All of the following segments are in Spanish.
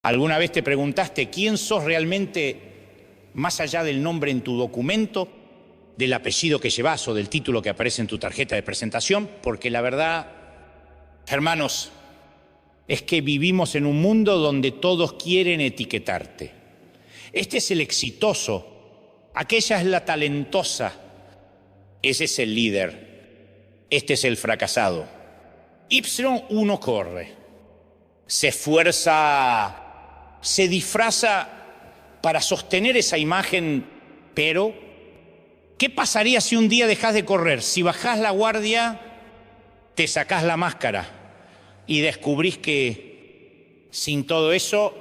¿Alguna vez te preguntaste quién sos realmente más allá del nombre en tu documento, del apellido que llevas o del título que aparece en tu tarjeta de presentación? Porque la verdad, hermanos, es que vivimos en un mundo donde todos quieren etiquetarte. Este es el exitoso, aquella es la talentosa, ese es el líder, este es el fracasado. Y1 corre, se esfuerza, se disfraza para sostener esa imagen, pero ¿qué pasaría si un día dejás de correr? Si bajás la guardia, te sacás la máscara y descubrís que sin todo eso,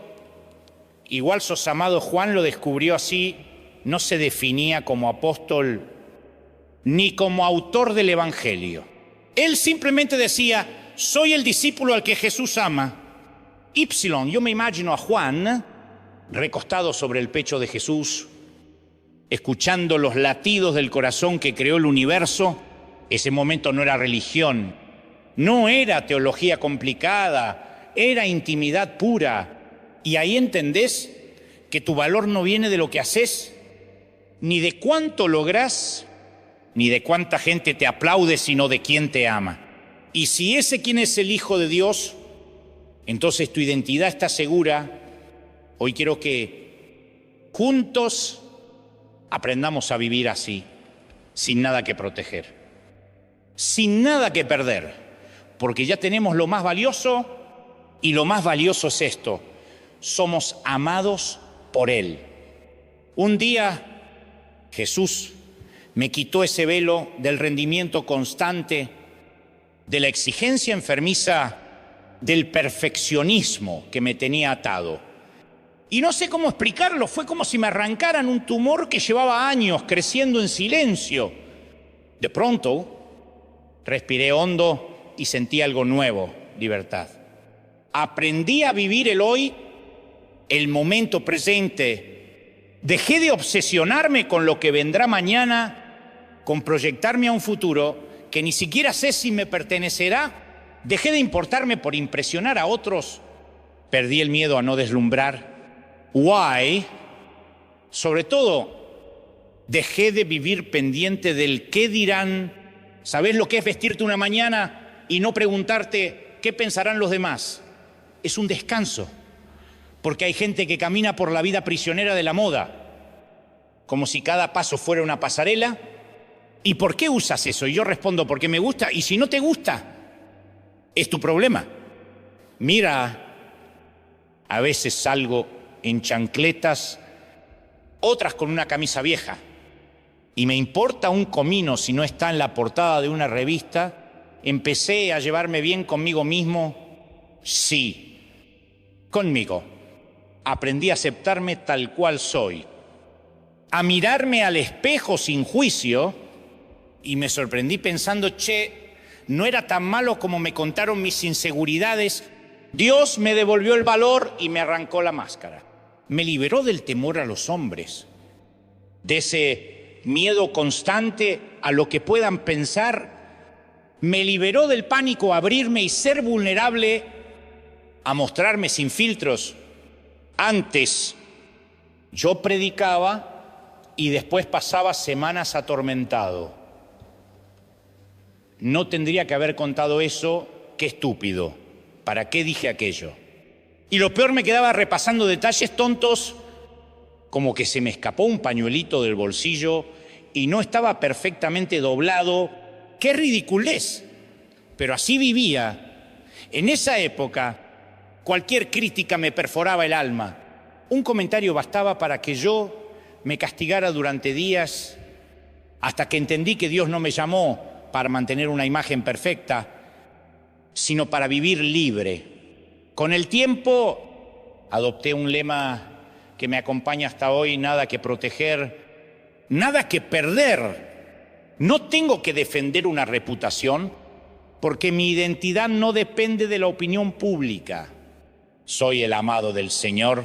igual sos amado. Juan lo descubrió así, no se definía como apóstol ni como autor del Evangelio. Él simplemente decía, soy el discípulo al que Jesús ama. Yo me imagino a Juan recostado sobre el pecho de Jesús, escuchando los latidos del corazón que creó el universo. Ese momento no era religión, no era teología complicada, era intimidad pura. Y ahí entendés que tu valor no viene de lo que haces, ni de cuánto lográs, ni de cuánta gente te aplaude, sino de quién te ama. Y si ese quién es el Hijo de Dios, entonces tu identidad está segura. Hoy quiero que juntos aprendamos a vivir así, sin nada que proteger, sin nada que perder, porque ya tenemos lo más valioso, y lo más valioso es esto: somos amados por Él. Un día Jesús me quitó ese velo del rendimiento constante, de la exigencia enfermiza, del perfeccionismo que me tenía atado. Y no sé cómo explicarlo, fue como si me arrancaran un tumor que llevaba años creciendo en silencio. De pronto, respiré hondo y sentí algo nuevo: libertad. Aprendí a vivir el hoy, el momento presente. Dejé de obsesionarme con lo que vendrá mañana, con proyectarme a un futuro que ni siquiera sé si me pertenecerá. Dejé de importarme por impresionar a otros. Perdí el miedo a no deslumbrar. Why, sobre todo, dejé de vivir pendiente del qué dirán. ¿Sabés lo que es vestirte una mañana y no preguntarte qué pensarán los demás? Es un descanso, porque hay gente que camina por la vida prisionera de la moda, como si cada paso fuera una pasarela. ¿Y por qué usas eso? Y yo respondo, porque me gusta. Y si no te gusta, es tu problema. Mira, a veces salgo en chancletas, otras con una camisa vieja, y me importa un comino si no está en la portada de una revista. Empecé a llevarme bien conmigo mismo, sí, conmigo. Aprendí a aceptarme tal cual soy, a mirarme al espejo sin juicio, y me sorprendí pensando, no era tan malo como me contaron mis inseguridades. Dios me devolvió el valor y me arrancó la máscara. Me liberó del temor a los hombres, de ese miedo constante a lo que puedan pensar. Me liberó del pánico a abrirme y ser vulnerable, a mostrarme sin filtros. Antes yo predicaba y después pasaba semanas atormentado. No tendría que haber contado eso, qué estúpido. ¿Para qué dije aquello? Y lo peor, me quedaba repasando detalles tontos, como que se me escapó un pañuelito del bolsillo y no estaba perfectamente doblado. ¡Qué ridiculez! Pero así vivía. En esa época, cualquier crítica me perforaba el alma. Un comentario bastaba para que yo me castigara durante días, hasta que entendí que Dios no me llamó para mantener una imagen perfecta, sino para vivir libre. Con el tiempo adopté un lema que me acompaña hasta hoy: nada que proteger, nada que perder. No tengo que defender una reputación, porque mi identidad no depende de la opinión pública. Soy el amado del Señor.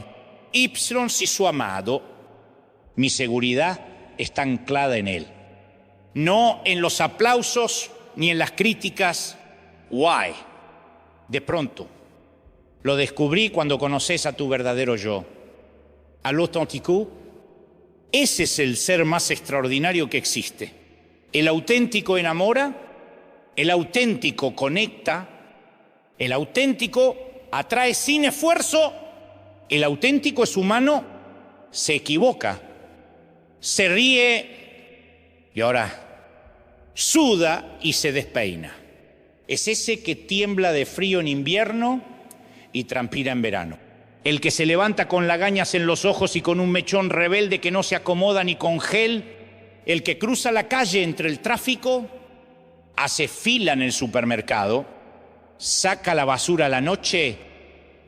Si su amado. Mi seguridad está anclada en Él, no en los aplausos ni en las críticas. Why? De pronto Lo descubrí cuando conoces a tu verdadero yo, a l'authentique. Ese es el ser más extraordinario que existe. El auténtico enamora, el auténtico conecta, el auténtico atrae sin esfuerzo, el auténtico es humano, se equivoca, se ríe y ahora suda y se despeina. Es ese que tiembla de frío en invierno y transpira en verano. El que se levanta con lagañas en los ojos y con un mechón rebelde que no se acomoda ni con gel. El que cruza la calle entre el tráfico, hace fila en el supermercado, saca la basura a la noche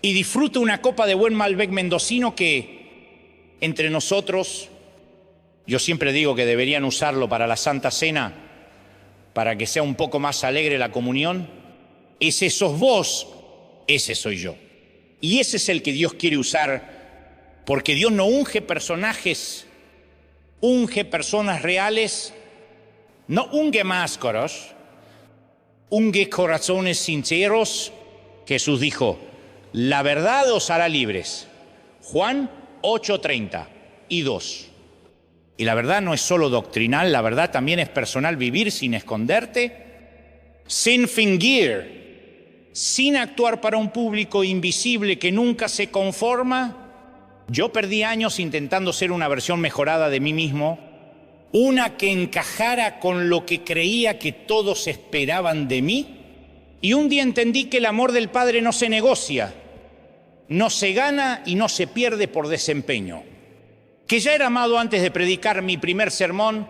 y disfruta una copa de buen Malbec mendocino que, entre nosotros, yo siempre digo que deberían usarlo para la Santa Cena, para que sea un poco más alegre la comunión. Ese sos vos, ese soy yo. Y ese es el que Dios quiere usar, porque Dios no unge personajes, unge personas reales, no unge máscaras, unge corazones sinceros. Jesús dijo, la verdad os hará libres. Juan 8:32. Y la verdad no es solo doctrinal, la verdad también es personal, vivir sin esconderte, sin fingir, sin actuar para un público invisible que nunca se conforma. Yo perdí años intentando ser una versión mejorada de mí mismo, una que encajara con lo que creía que todos esperaban de mí. Y un día entendí que el amor del Padre no se negocia, no se gana y no se pierde por desempeño. Que ya era amado antes de predicar mi primer sermón,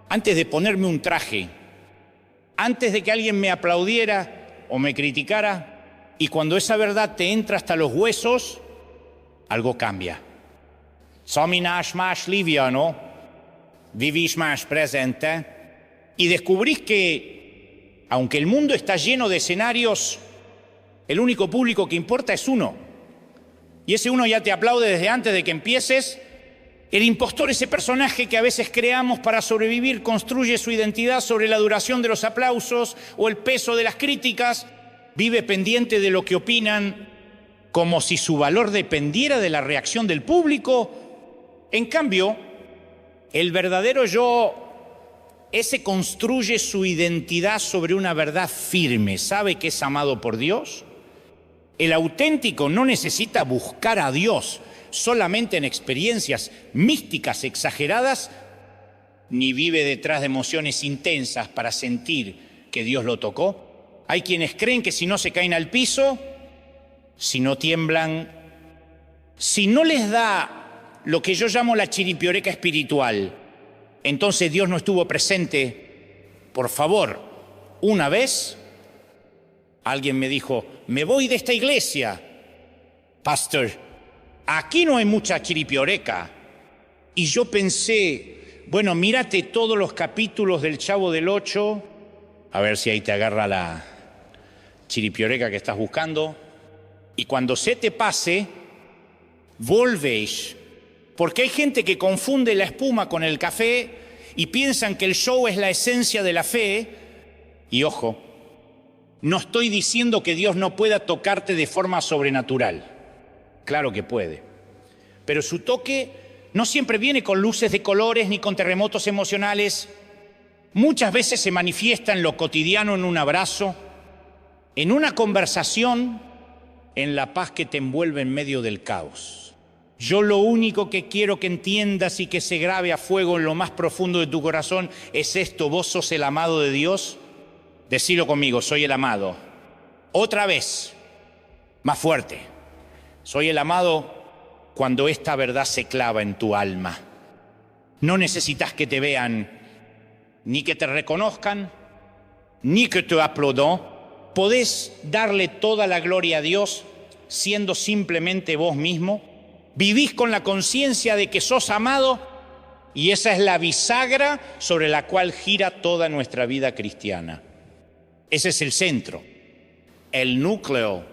antes de ponerme un traje, antes de que alguien me aplaudiera o me criticara, y cuando esa verdad te entra hasta los huesos, algo cambia. Sominás más liviano, vivís más presente, y descubrís que, aunque el mundo está lleno de escenarios, el único público que importa es uno. Y ese uno ya te aplaude desde antes de que empieces. El impostor, ese personaje que a veces creamos para sobrevivir, construye su identidad sobre la duración de los aplausos o el peso de las críticas, vive pendiente de lo que opinan, como si su valor dependiera de la reacción del público. En cambio, el verdadero yo, ese construye su identidad sobre una verdad firme, sabe que es amado por Dios. El auténtico no necesita buscar a Dios solamente en experiencias místicas exageradas, ni vive detrás de emociones intensas para sentir que Dios lo tocó. Hay quienes creen que si no se caen al piso, si no tiemblan, si no les da lo que yo llamo la chiripioreca espiritual, entonces Dios no estuvo presente. Por favor, una vez alguien me dijo, me voy de esta iglesia, pastor, aquí no hay mucha chiripioreca. Y yo pensé, bueno, mírate todos los capítulos del Chavo del Ocho, a ver si ahí te agarra la chiripioreca que estás buscando. Y cuando se te pase, volvéis. Porque hay gente que confunde la espuma con el café y piensan que el show es la esencia de la fe. Y ojo, no estoy diciendo que Dios no pueda tocarte de forma sobrenatural. Claro que puede, pero su toque no siempre viene con luces de colores ni con terremotos emocionales. Muchas veces se manifiesta en lo cotidiano, en un abrazo, en una conversación, en la paz que te envuelve en medio del caos. Yo lo único que quiero que entiendas y que se grabe a fuego en lo más profundo de tu corazón es esto: vos sos el amado de Dios. Decilo conmigo, soy el amado. Otra vez, más fuerte. Soy el amado cuando esta verdad se clava en tu alma. No necesitas que te vean, ni que te reconozcan, ni que te aplaudan. Podés darle toda la gloria a Dios siendo simplemente vos mismo. Vivís con la conciencia de que sos amado y esa es la bisagra sobre la cual gira toda nuestra vida cristiana. Ese es el centro, el núcleo,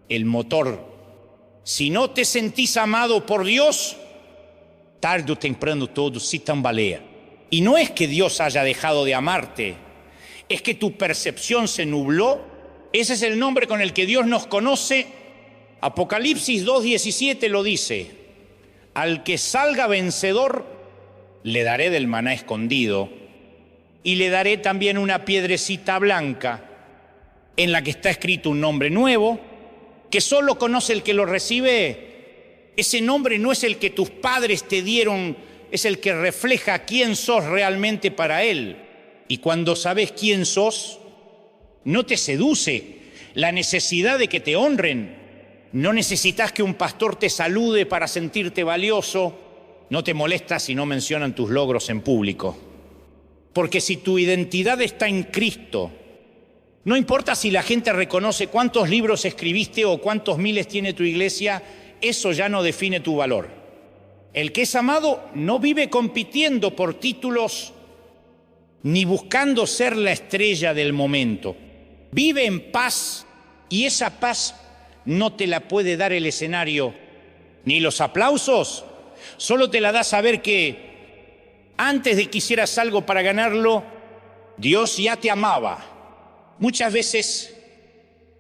el motor. Si no te sentís amado por Dios, tarde o temprano todo se tambalea. Y no es que Dios haya dejado de amarte, es que tu percepción se nubló. Ese es el nombre con el que Dios nos conoce Apocalipsis 2:17 lo dice: al que salga vencedor, le daré del maná escondido y le daré también una piedrecita blanca en la que está escrito un nombre nuevo que solo conoce el que lo recibe. Ese nombre no es el que tus padres te dieron, es el que refleja quién sos realmente para Él. Y cuando sabes quién sos, no te seduce la necesidad de que te honren. No necesitas que un pastor te salude para sentirte valioso. No te molesta si no mencionan tus logros en público. Porque si tu identidad está en Cristo, no importa si la gente reconoce cuántos libros escribiste o cuántos miles tiene tu iglesia, eso ya no define tu valor. El que es amado no vive compitiendo por títulos ni buscando ser la estrella del momento. Vive en paz, y esa paz no te la puede dar el escenario ni los aplausos. Solo te la da saber que antes de que hicieras algo para ganarlo, Dios ya te amaba. Muchas veces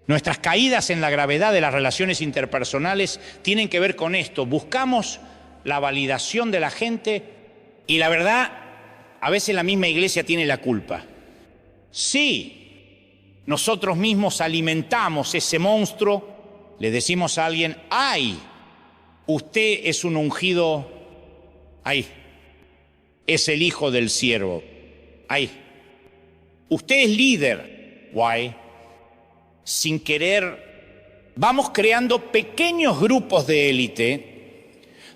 nuestras caídas en la gravedad de las relaciones interpersonales tienen que ver con esto. Buscamos la validación de la gente y la verdad, a veces la misma iglesia tiene la culpa. Sí, nosotros mismos alimentamos ese monstruo, le decimos a alguien: ¡ay! Usted es un ungido, ¡ay! Es el hijo del siervo, ¡ay! Usted es líder, ¡guay! Sin querer, vamos creando pequeños grupos de élite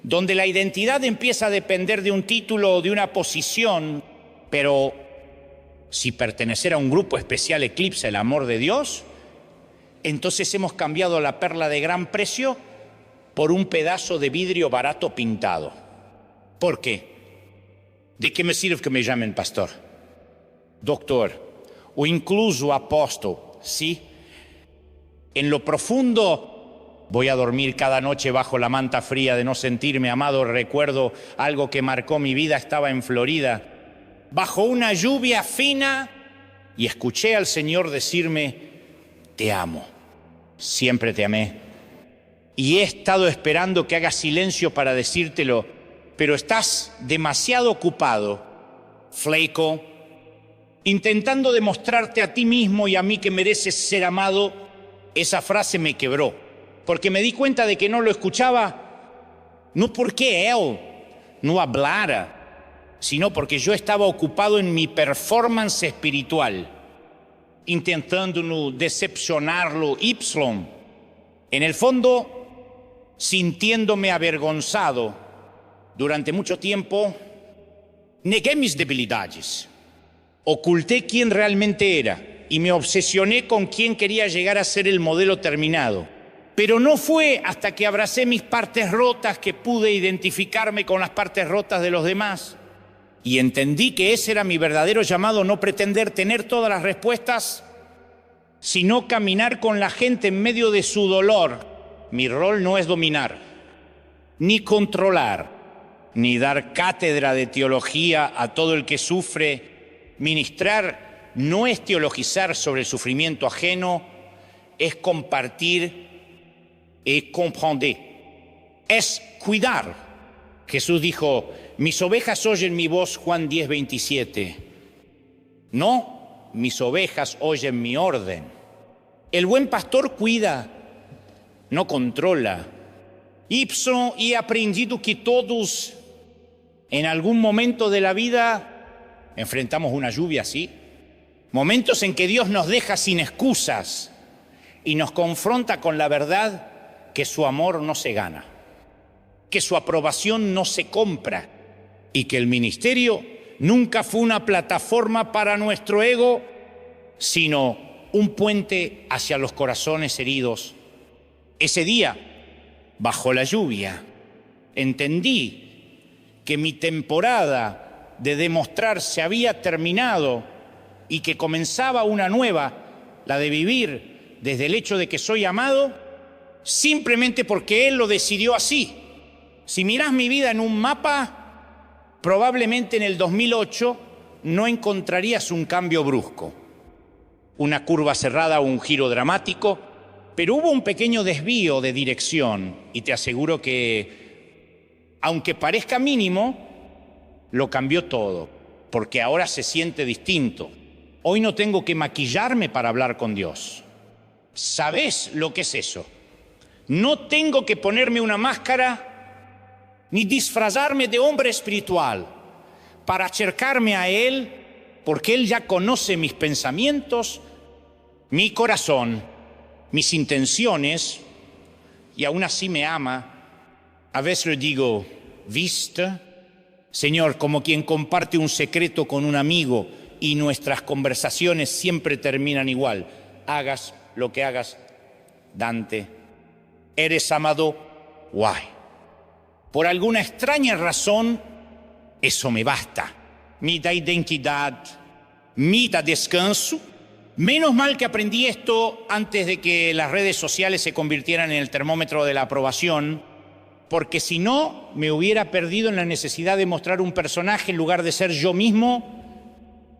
donde la identidad empieza a depender de un título o de una posición, pero si pertenecer a un grupo especial eclipsa el amor de Dios, entonces hemos cambiado la perla de gran precio por un pedazo de vidrio barato pintado. ¿Por qué? ¿De qué me sirve que me llamen pastor, doctor o incluso apóstol? ¿Sí? En lo profundo voy a dormir cada noche bajo la manta fría de no sentirme amado. Recuerdo algo que marcó mi vida. Estaba en Florida, bajo una lluvia fina, y escuché al Señor decirme: te amo, siempre te amé. Y he estado esperando que hagas silencio para decírtelo, pero estás demasiado ocupado, flaco, intentando demostrarte a ti mismo y a mí que mereces ser amado. Esa frase me quebró, porque me di cuenta de que no lo escuchaba, no porque él no hablara, sino porque yo estaba ocupado en mi performance espiritual, intentando no decepcionarlo ipsilon. En el fondo, sintiéndome avergonzado. Durante mucho tiempo, negué mis debilidades, oculté quién realmente era y me obsesioné con quién quería llegar a ser el modelo terminado. Pero no fue hasta que abracé mis partes rotas que pude identificarme con las partes rotas de los demás. Y entendí que ese era mi verdadero llamado: no pretender tener todas las respuestas, sino caminar con la gente en medio de su dolor. Mi rol no es dominar, ni controlar, ni dar cátedra de teología a todo el que sufre. Ministrar no es teologizar sobre el sufrimiento ajeno, es compartir, es comprender, es cuidar. Jesús dijo: mis ovejas oyen mi voz, Juan 10:27. No, mis ovejas oyen mi orden. El buen pastor cuida, no controla. Ipso, he aprendido que todos en algún momento de la vida enfrentamos una lluvia así. Momentos en que Dios nos deja sin excusas y nos confronta con la verdad que su amor no se gana, que su aprobación no se compra y que el ministerio nunca fue una plataforma para nuestro ego, sino un puente hacia los corazones heridos. Ese día, bajo la lluvia, entendí que mi temporada de demostrar se había terminado y que comenzaba una nueva, la de vivir desde el hecho de que soy amado, simplemente porque Él lo decidió así. Si mirás mi vida en un mapa, probablemente en el 2008 no encontrarías un cambio brusco, una curva cerrada o un giro dramático, Pero hubo un pequeño desvío de dirección y te aseguro que, aunque parezca mínimo, lo cambió todo, porque ahora se siente distinto. Hoy no tengo que maquillarme para hablar con Dios. ¿Sabés lo que es eso? No tengo que ponerme una máscara ni disfrazarme de hombre espiritual para acercarme a Él, porque Él ya conoce mis pensamientos, mi corazón, mis intenciones, y aún así me ama. A veces le digo, ¿viste? Señor, como quien comparte un secreto con un amigo y nuestras conversaciones siempre terminan igual. Hagas lo que hagas, Dante, eres amado, guay. Por alguna extraña razón, eso me basta. Me da identidad, me da descanso. Menos mal que aprendí esto antes de que las redes sociales se convirtieran en el termómetro de la aprobación, porque si no, me hubiera perdido en la necesidad de mostrar un personaje en lugar de ser yo mismo.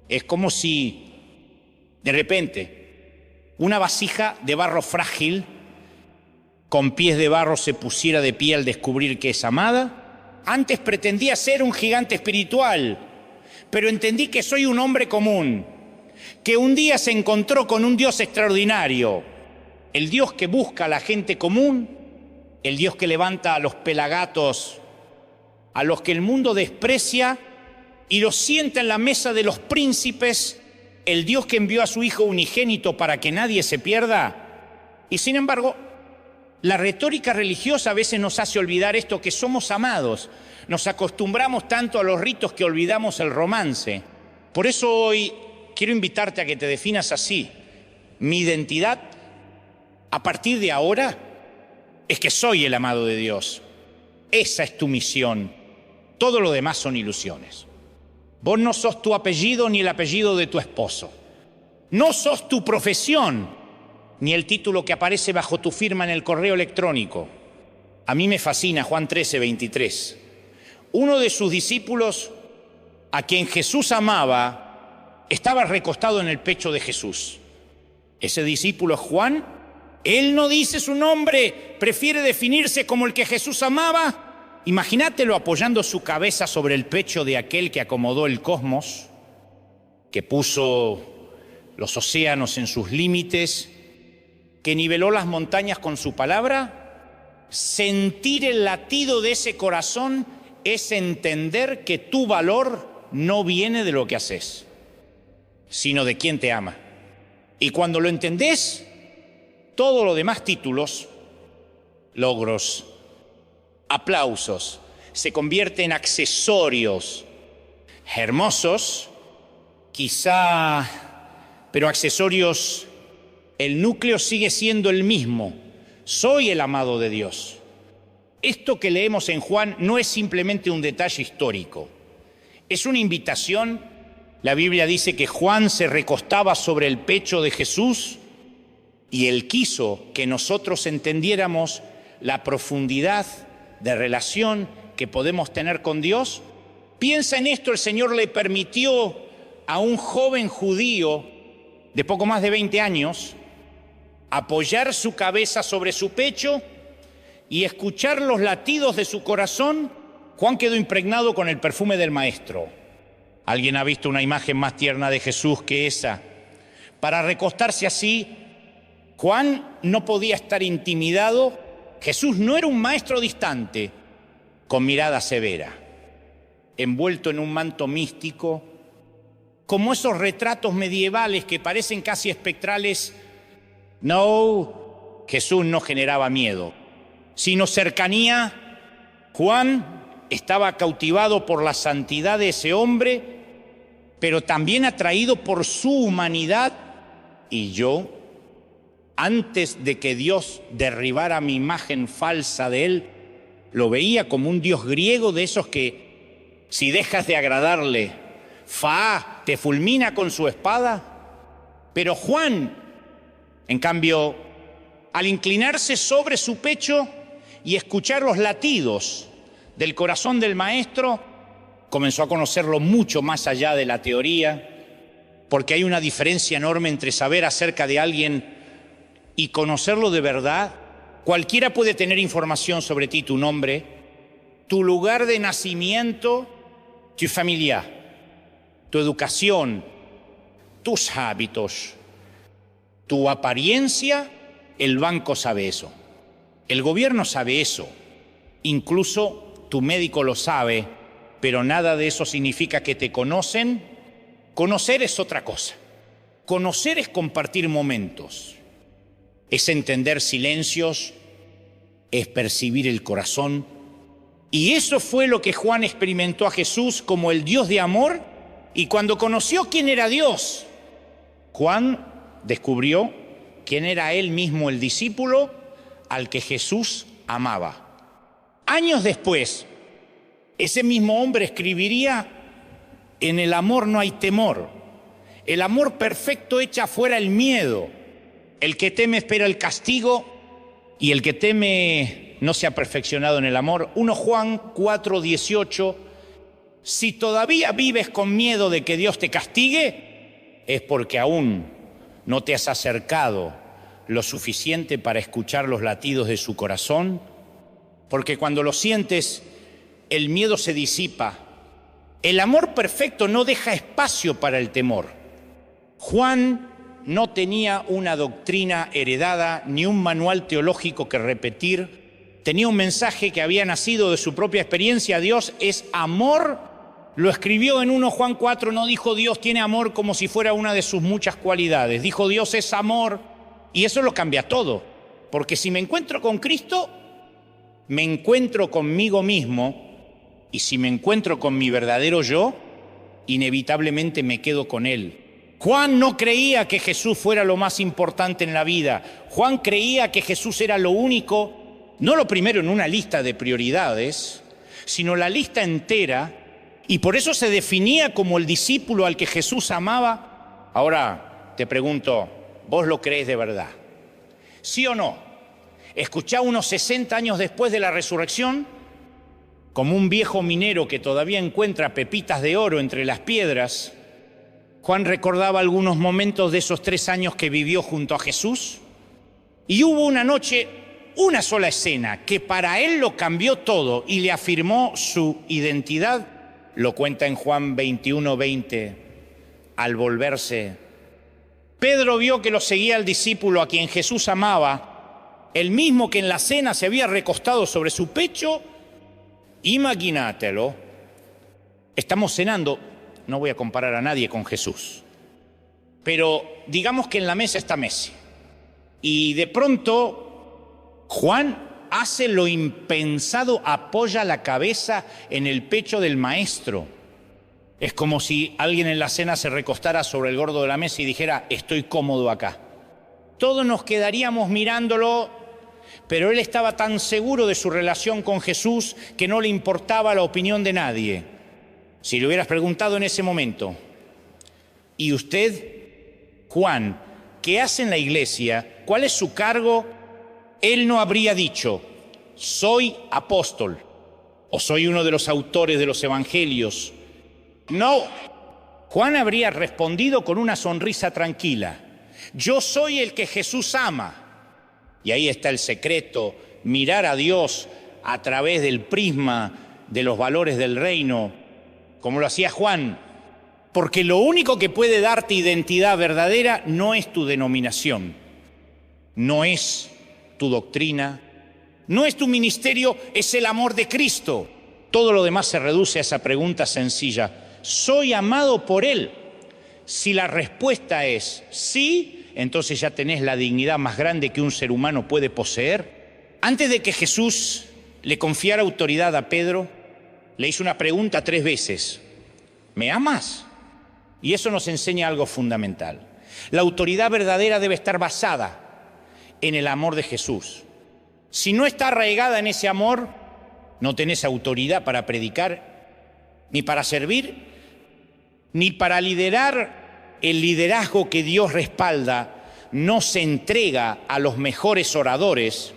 Es como si, de repente, una vasija de barro frágil, con pies de barro, se pusiera de pie al descubrir que es amada. Antes pretendía ser un gigante espiritual, pero entendí que soy un hombre común, que un día se encontró con un Dios extraordinario, el Dios que busca a la gente común, el Dios que levanta a los pelagatos, a los que el mundo desprecia y los sienta en la mesa de los príncipes, el Dios que envió a su Hijo unigénito para que nadie se pierda. Y sin embargo, la retórica religiosa a veces nos hace olvidar esto, que somos amados. Nos acostumbramos tanto a los ritos que olvidamos el romance. Por eso hoy quiero invitarte a que te definas así. Mi identidad, a partir de ahora, es que soy el amado de Dios. Esa es tu misión. Todo lo demás son ilusiones. Vos no sos tu apellido ni el apellido de tu esposo. No sos tu profesión ni el título que aparece bajo tu firma en el correo electrónico. A mí me fascina Juan 13:23. Uno de sus discípulos, a quien Jesús amaba, estaba recostado en el pecho de Jesús. Ese discípulo es Juan. Él no dice su nombre, prefiere definirse como el que Jesús amaba. Imagínatelo apoyando su cabeza sobre el pecho de aquel que acomodó el cosmos, que puso los océanos en sus límites, que niveló las montañas con su palabra. Sentir el latido de ese corazón es entender que tu valor no viene de lo que haces, sino de quien te ama. Y cuando lo entendés, todo lo demás, títulos, logros, aplausos, se convierte en accesorios hermosos, quizá, pero accesorios. El núcleo sigue siendo el mismo. Soy el amado de Dios. Esto que leemos en Juan no es simplemente un detalle histórico. Es una invitación. La Biblia dice que Juan se recostaba sobre el pecho de Jesús y él quiso que nosotros entendiéramos la profundidad de relación que podemos tener con Dios. Piensa en esto, el Señor le permitió a un joven judío de poco más de 20 años apoyar su cabeza sobre su pecho y escuchar los latidos de su corazón. Juan quedó impregnado con el perfume del Maestro. ¿Alguien ha visto una imagen más tierna de Jesús que esa? Para recostarse así, Juan no podía estar intimidado. Jesús no era un maestro distante, con mirada severa, envuelto en un manto místico, como esos retratos medievales que parecen casi espectrales. No, Jesús no generaba miedo, sino cercanía. Juan estaba cautivado por la santidad de ese hombre, pero también atraído por su humanidad. Y yo, antes de que Dios derribara mi imagen falsa de él, lo veía como un Dios griego, de esos que, si dejas de agradarle, te fulmina con su espada. Pero Juan, en cambio, al inclinarse sobre su pecho y escuchar los latidos del corazón del Maestro, comenzó a conocerlo mucho más allá de la teoría, porque hay una diferencia enorme entre saber acerca de alguien y conocerlo de verdad, cualquiera puede tener información sobre ti, tu nombre, tu lugar de nacimiento, tu familia, tu educación, tus hábitos, tu apariencia. El banco sabe eso, el gobierno sabe eso, incluso tu médico lo sabe, pero nada de eso significa que te conocen. Conocer es otra cosa. Conocer es compartir momentos, es entender silencios, es percibir el corazón. Y eso fue lo que Juan experimentó a Jesús como el Dios de amor. Y cuando conoció quién era Dios, Juan descubrió quién era él mismo, el discípulo al que Jesús amaba. Años después, ese mismo hombre escribiría: en el amor no hay temor. El amor perfecto echa fuera el miedo. El que teme espera el castigo, y el que teme no se ha perfeccionado en el amor. 1 Juan 4:18. Si todavía vives con miedo de que Dios te castigue, es porque aún no te has acercado lo suficiente para escuchar los latidos de su corazón, porque cuando lo sientes, el miedo se disipa. El amor perfecto no deja espacio para el temor. Juan no tenía una doctrina heredada ni un manual teológico que repetir. Tenía un mensaje que había nacido de su propia experiencia. Dios es amor. Lo escribió en 1 Juan 4, no dijo Dios tiene amor como si fuera una de sus muchas cualidades. Dijo Dios es amor, y eso lo cambia todo. Porque si me encuentro con Cristo, me encuentro conmigo mismo, y si me encuentro con mi verdadero yo, inevitablemente me quedo con Él. Juan no creía que Jesús fuera lo más importante en la vida. Juan creía que Jesús era lo único, no lo primero en una lista de prioridades, sino la lista entera. Y por eso se definía como el discípulo al que Jesús amaba. Ahora te pregunto, ¿vos lo crees de verdad? ¿Sí o no? Escuchá unos 60 años después de la resurrección, como un viejo minero que todavía encuentra pepitas de oro entre las piedras, Juan recordaba algunos momentos de esos 3 años que vivió junto a Jesús. Y hubo una noche, una sola escena, que para él lo cambió todo y le afirmó su identidad. Lo cuenta en Juan 21:20, al volverse. Pedro vio que lo seguía el discípulo a quien Jesús amaba, el mismo que en la cena se había recostado sobre su pecho. Imagínatelo. Estamos cenando, no voy a comparar a nadie con Jesús, pero digamos que en la mesa está Messi. Y de pronto, Juan hace lo impensado, apoya la cabeza en el pecho del maestro. Es como si alguien en la cena se recostara sobre el gordo de la mesa y dijera, estoy cómodo acá. Todos nos quedaríamos mirándolo, pero él estaba tan seguro de su relación con Jesús que no le importaba la opinión de nadie. Si le hubieras preguntado en ese momento, ¿y usted, Juan, qué hace en la iglesia? ¿Cuál es su cargo? Él no habría dicho, soy apóstol o soy uno de los autores de los evangelios. No, Juan habría respondido con una sonrisa tranquila, yo soy el que Jesús ama. Y ahí está el secreto, mirar a Dios a través del prisma de los valores del reino, como lo hacía Juan. Porque lo único que puede darte identidad verdadera no es tu denominación, no es tu doctrina, no es tu ministerio, es el amor de Cristo. Todo lo demás se reduce a esa pregunta sencilla, ¿soy amado por Él? Si la respuesta es sí, entonces ya tenés la dignidad más grande que un ser humano puede poseer. Antes de que Jesús le confiara autoridad a Pedro, le hizo una pregunta 3 veces, ¿me amas? Y eso nos enseña algo fundamental. La autoridad verdadera debe estar basada en el amor de Jesús. Si no está arraigada en ese amor, no tenés autoridad para predicar, ni para servir, ni para liderar. El liderazgo que Dios respalda no se entrega a los mejores oradores,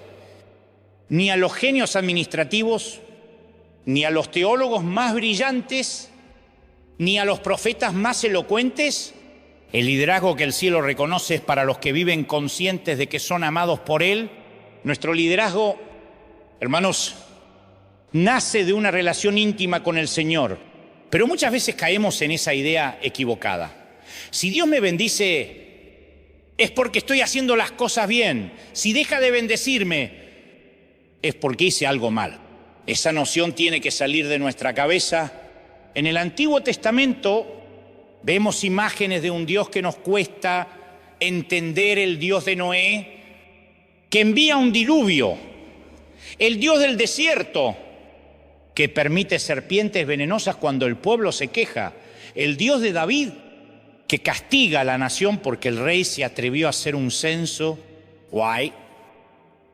ni a los genios administrativos, ni a los teólogos más brillantes, ni a los profetas más elocuentes. El liderazgo que el cielo reconoce es para los que viven conscientes de que son amados por Él. Nuestro liderazgo, hermanos, nace de una relación íntima con el Señor, pero muchas veces caemos en esa idea equivocada. Si Dios me bendice, es porque estoy haciendo las cosas bien. Si deja de bendecirme, es porque hice algo mal. Esa noción tiene que salir de nuestra cabeza. En el Antiguo Testamento vemos imágenes de un Dios que nos cuesta entender, el Dios de Noé, que envía un diluvio, el Dios del desierto, que permite serpientes venenosas cuando el pueblo se queja, el Dios de David, que castiga a la nación porque el rey se atrevió a hacer un censo. Guay.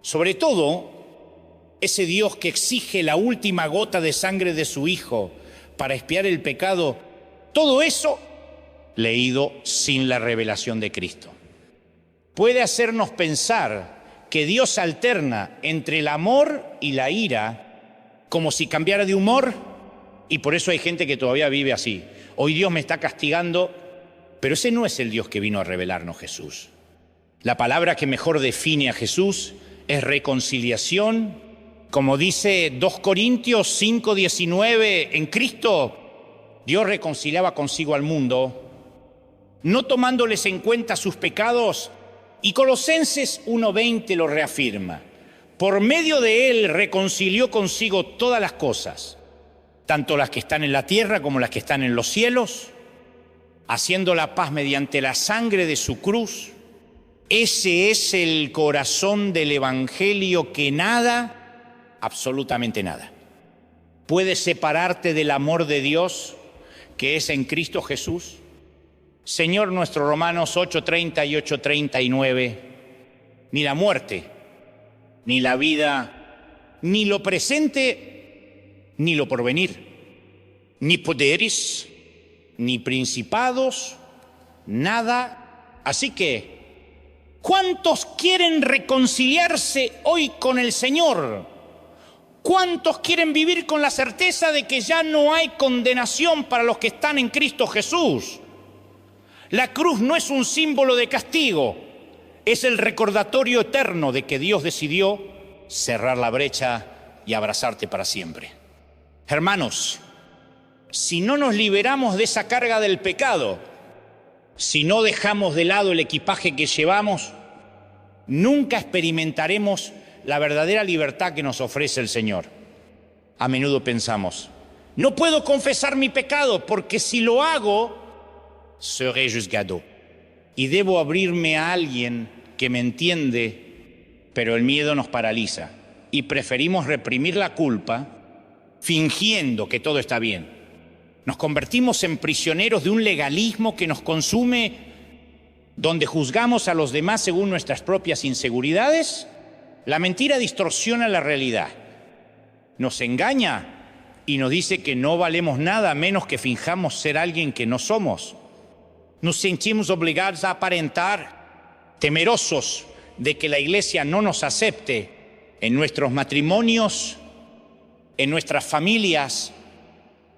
Sobre todo, ese Dios que exige la última gota de sangre de su hijo para expiar el pecado. Todo eso leído sin la revelación de Cristo. Puede hacernos pensar que Dios alterna entre el amor y la ira, como si cambiara de humor, y por eso hay gente que todavía vive así. Hoy Dios me está castigando, pero ese no es el Dios que vino a revelarnos Jesús. La palabra que mejor define a Jesús es reconciliación. Como dice 2 Corintios 5:19, en Cristo Dios reconciliaba consigo al mundo, no tomándoles en cuenta sus pecados, y Colosenses 1:20 lo reafirma. Por medio de Él reconcilió consigo todas las cosas, tanto las que están en la tierra como las que están en los cielos, haciendo la paz mediante la sangre de su cruz. Ese es el corazón del Evangelio, que nada, absolutamente nada, puede separarte del amor de Dios que es en Cristo Jesús. Señor nuestro, Romanos 8:30 y 8:39, ni la muerte, ni la vida, ni lo presente, ni lo porvenir, ni poderes, ni principados, nada. Así que, ¿cuántos quieren reconciliarse hoy con el Señor? ¿Cuántos quieren vivir con la certeza de que ya no hay condenación para los que están en Cristo Jesús? La cruz no es un símbolo de castigo, es el recordatorio eterno de que Dios decidió cerrar la brecha y abrazarte para siempre. Hermanos, si no nos liberamos de esa carga del pecado, si no dejamos de lado el equipaje que llevamos, nunca experimentaremos la verdadera libertad que nos ofrece el Señor. A menudo pensamos, no puedo confesar mi pecado porque si lo hago, seré juzgado. Y debo abrirme a alguien que me entiende, pero el miedo nos paraliza y preferimos reprimir la culpa fingiendo que todo está bien. Nos convertimos en prisioneros de un legalismo que nos consume, donde juzgamos a los demás según nuestras propias inseguridades. La mentira distorsiona la realidad, nos engaña y nos dice que no valemos nada a menos que finjamos ser alguien que no somos. Nos sentimos obligados a aparentar, temerosos de que la iglesia no nos acepte en nuestros matrimonios, en nuestras familias.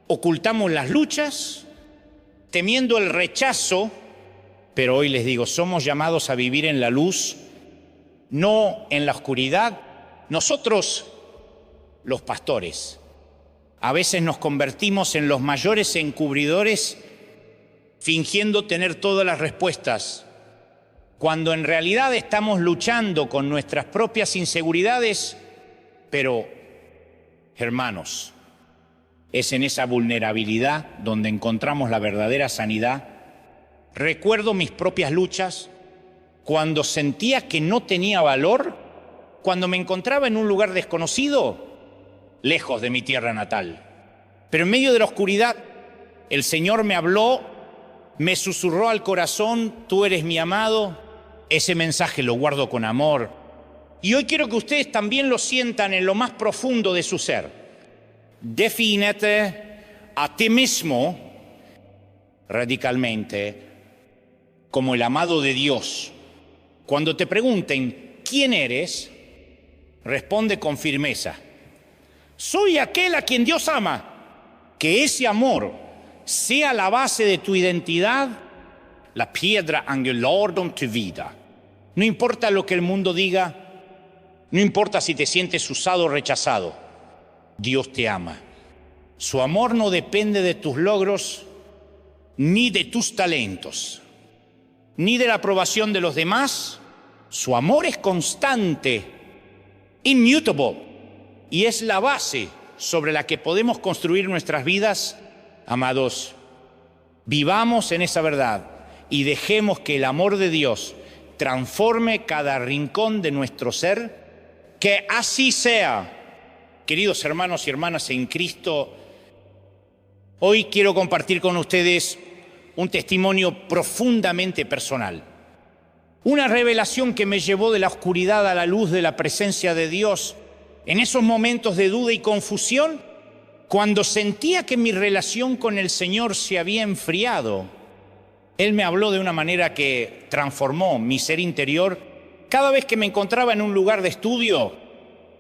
Ocultamos las luchas, temiendo el rechazo, pero hoy les digo, somos llamados a vivir en la luz, no en la oscuridad. Nosotros, los pastores, a veces nos convertimos en los mayores encubridores, fingiendo tener todas las respuestas, cuando en realidad estamos luchando con nuestras propias inseguridades. Pero, hermanos, es en esa vulnerabilidad donde encontramos la verdadera sanidad. Recuerdo mis propias luchas, cuando sentía que no tenía valor, cuando me encontraba en un lugar desconocido, lejos de mi tierra natal. Pero en medio de la oscuridad, el Señor me habló, me susurró al corazón, tú eres mi amado. Ese mensaje lo guardo con amor. Y hoy quiero que ustedes también lo sientan en lo más profundo de su ser. Defínete a ti mismo radicalmente como el amado de Dios. Cuando te pregunten quién eres, responde con firmeza: soy aquel a quien Dios ama. Que ese amor sea la base de tu identidad la piedra angular de tu vida. No importa lo que el mundo diga, no importa si te sientes usado o rechazado, Dios te ama. Su amor no depende de tus logros, ni de tus talentos, ni de la aprobación de los demás. Su amor es constante, immutable, y es la base sobre la que podemos construir nuestras vidas. Amados, vivamos en esa verdad y dejemos que el amor de Dios transforme cada rincón de nuestro ser. Que así sea. Queridos hermanos y hermanas en Cristo, hoy quiero compartir con ustedes un testimonio profundamente personal. Una revelación que me llevó de la oscuridad a la luz de la presencia de Dios en esos momentos de duda y confusión, cuando sentía que mi relación con el Señor se había enfriado. Él me habló de una manera que transformó mi ser interior. Cada vez que me encontraba en un lugar de estudio,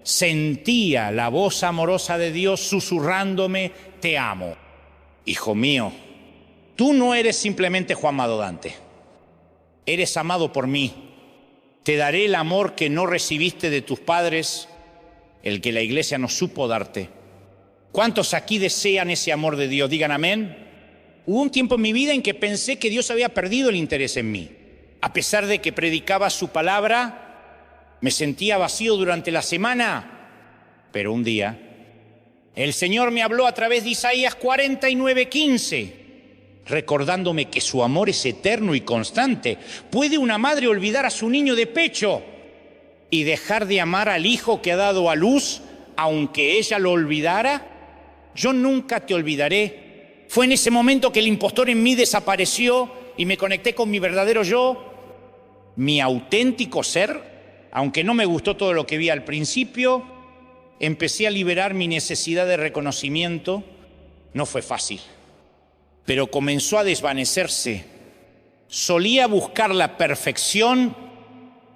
sentía la voz amorosa de Dios susurrándome: te amo. Hijo mío, tú no eres simplemente Juan Mado Dante. Eres amado por mí. Te daré el amor que no recibiste de tus padres, el que la iglesia no supo darte. ¿Cuántos aquí desean ese amor de Dios? Digan amén. Hubo un tiempo en mi vida en que pensé que Dios había perdido el interés en mí. A pesar de que predicaba su palabra, me sentía vacío durante la semana. Pero un día, el Señor me habló a través de Isaías 49:15, recordándome que su amor es eterno y constante. ¿Puede una madre olvidar a su niño de pecho y dejar de amar al hijo que ha dado a luz, aunque ella lo olvidara? Yo nunca te olvidaré. Fue en ese momento que el impostor en mí desapareció y me conecté con mi verdadero yo, mi auténtico ser. Aunque no me gustó todo lo que vi al principio, empecé a liberar mi necesidad de reconocimiento. No fue fácil, pero comenzó a desvanecerse. Solía buscar la perfección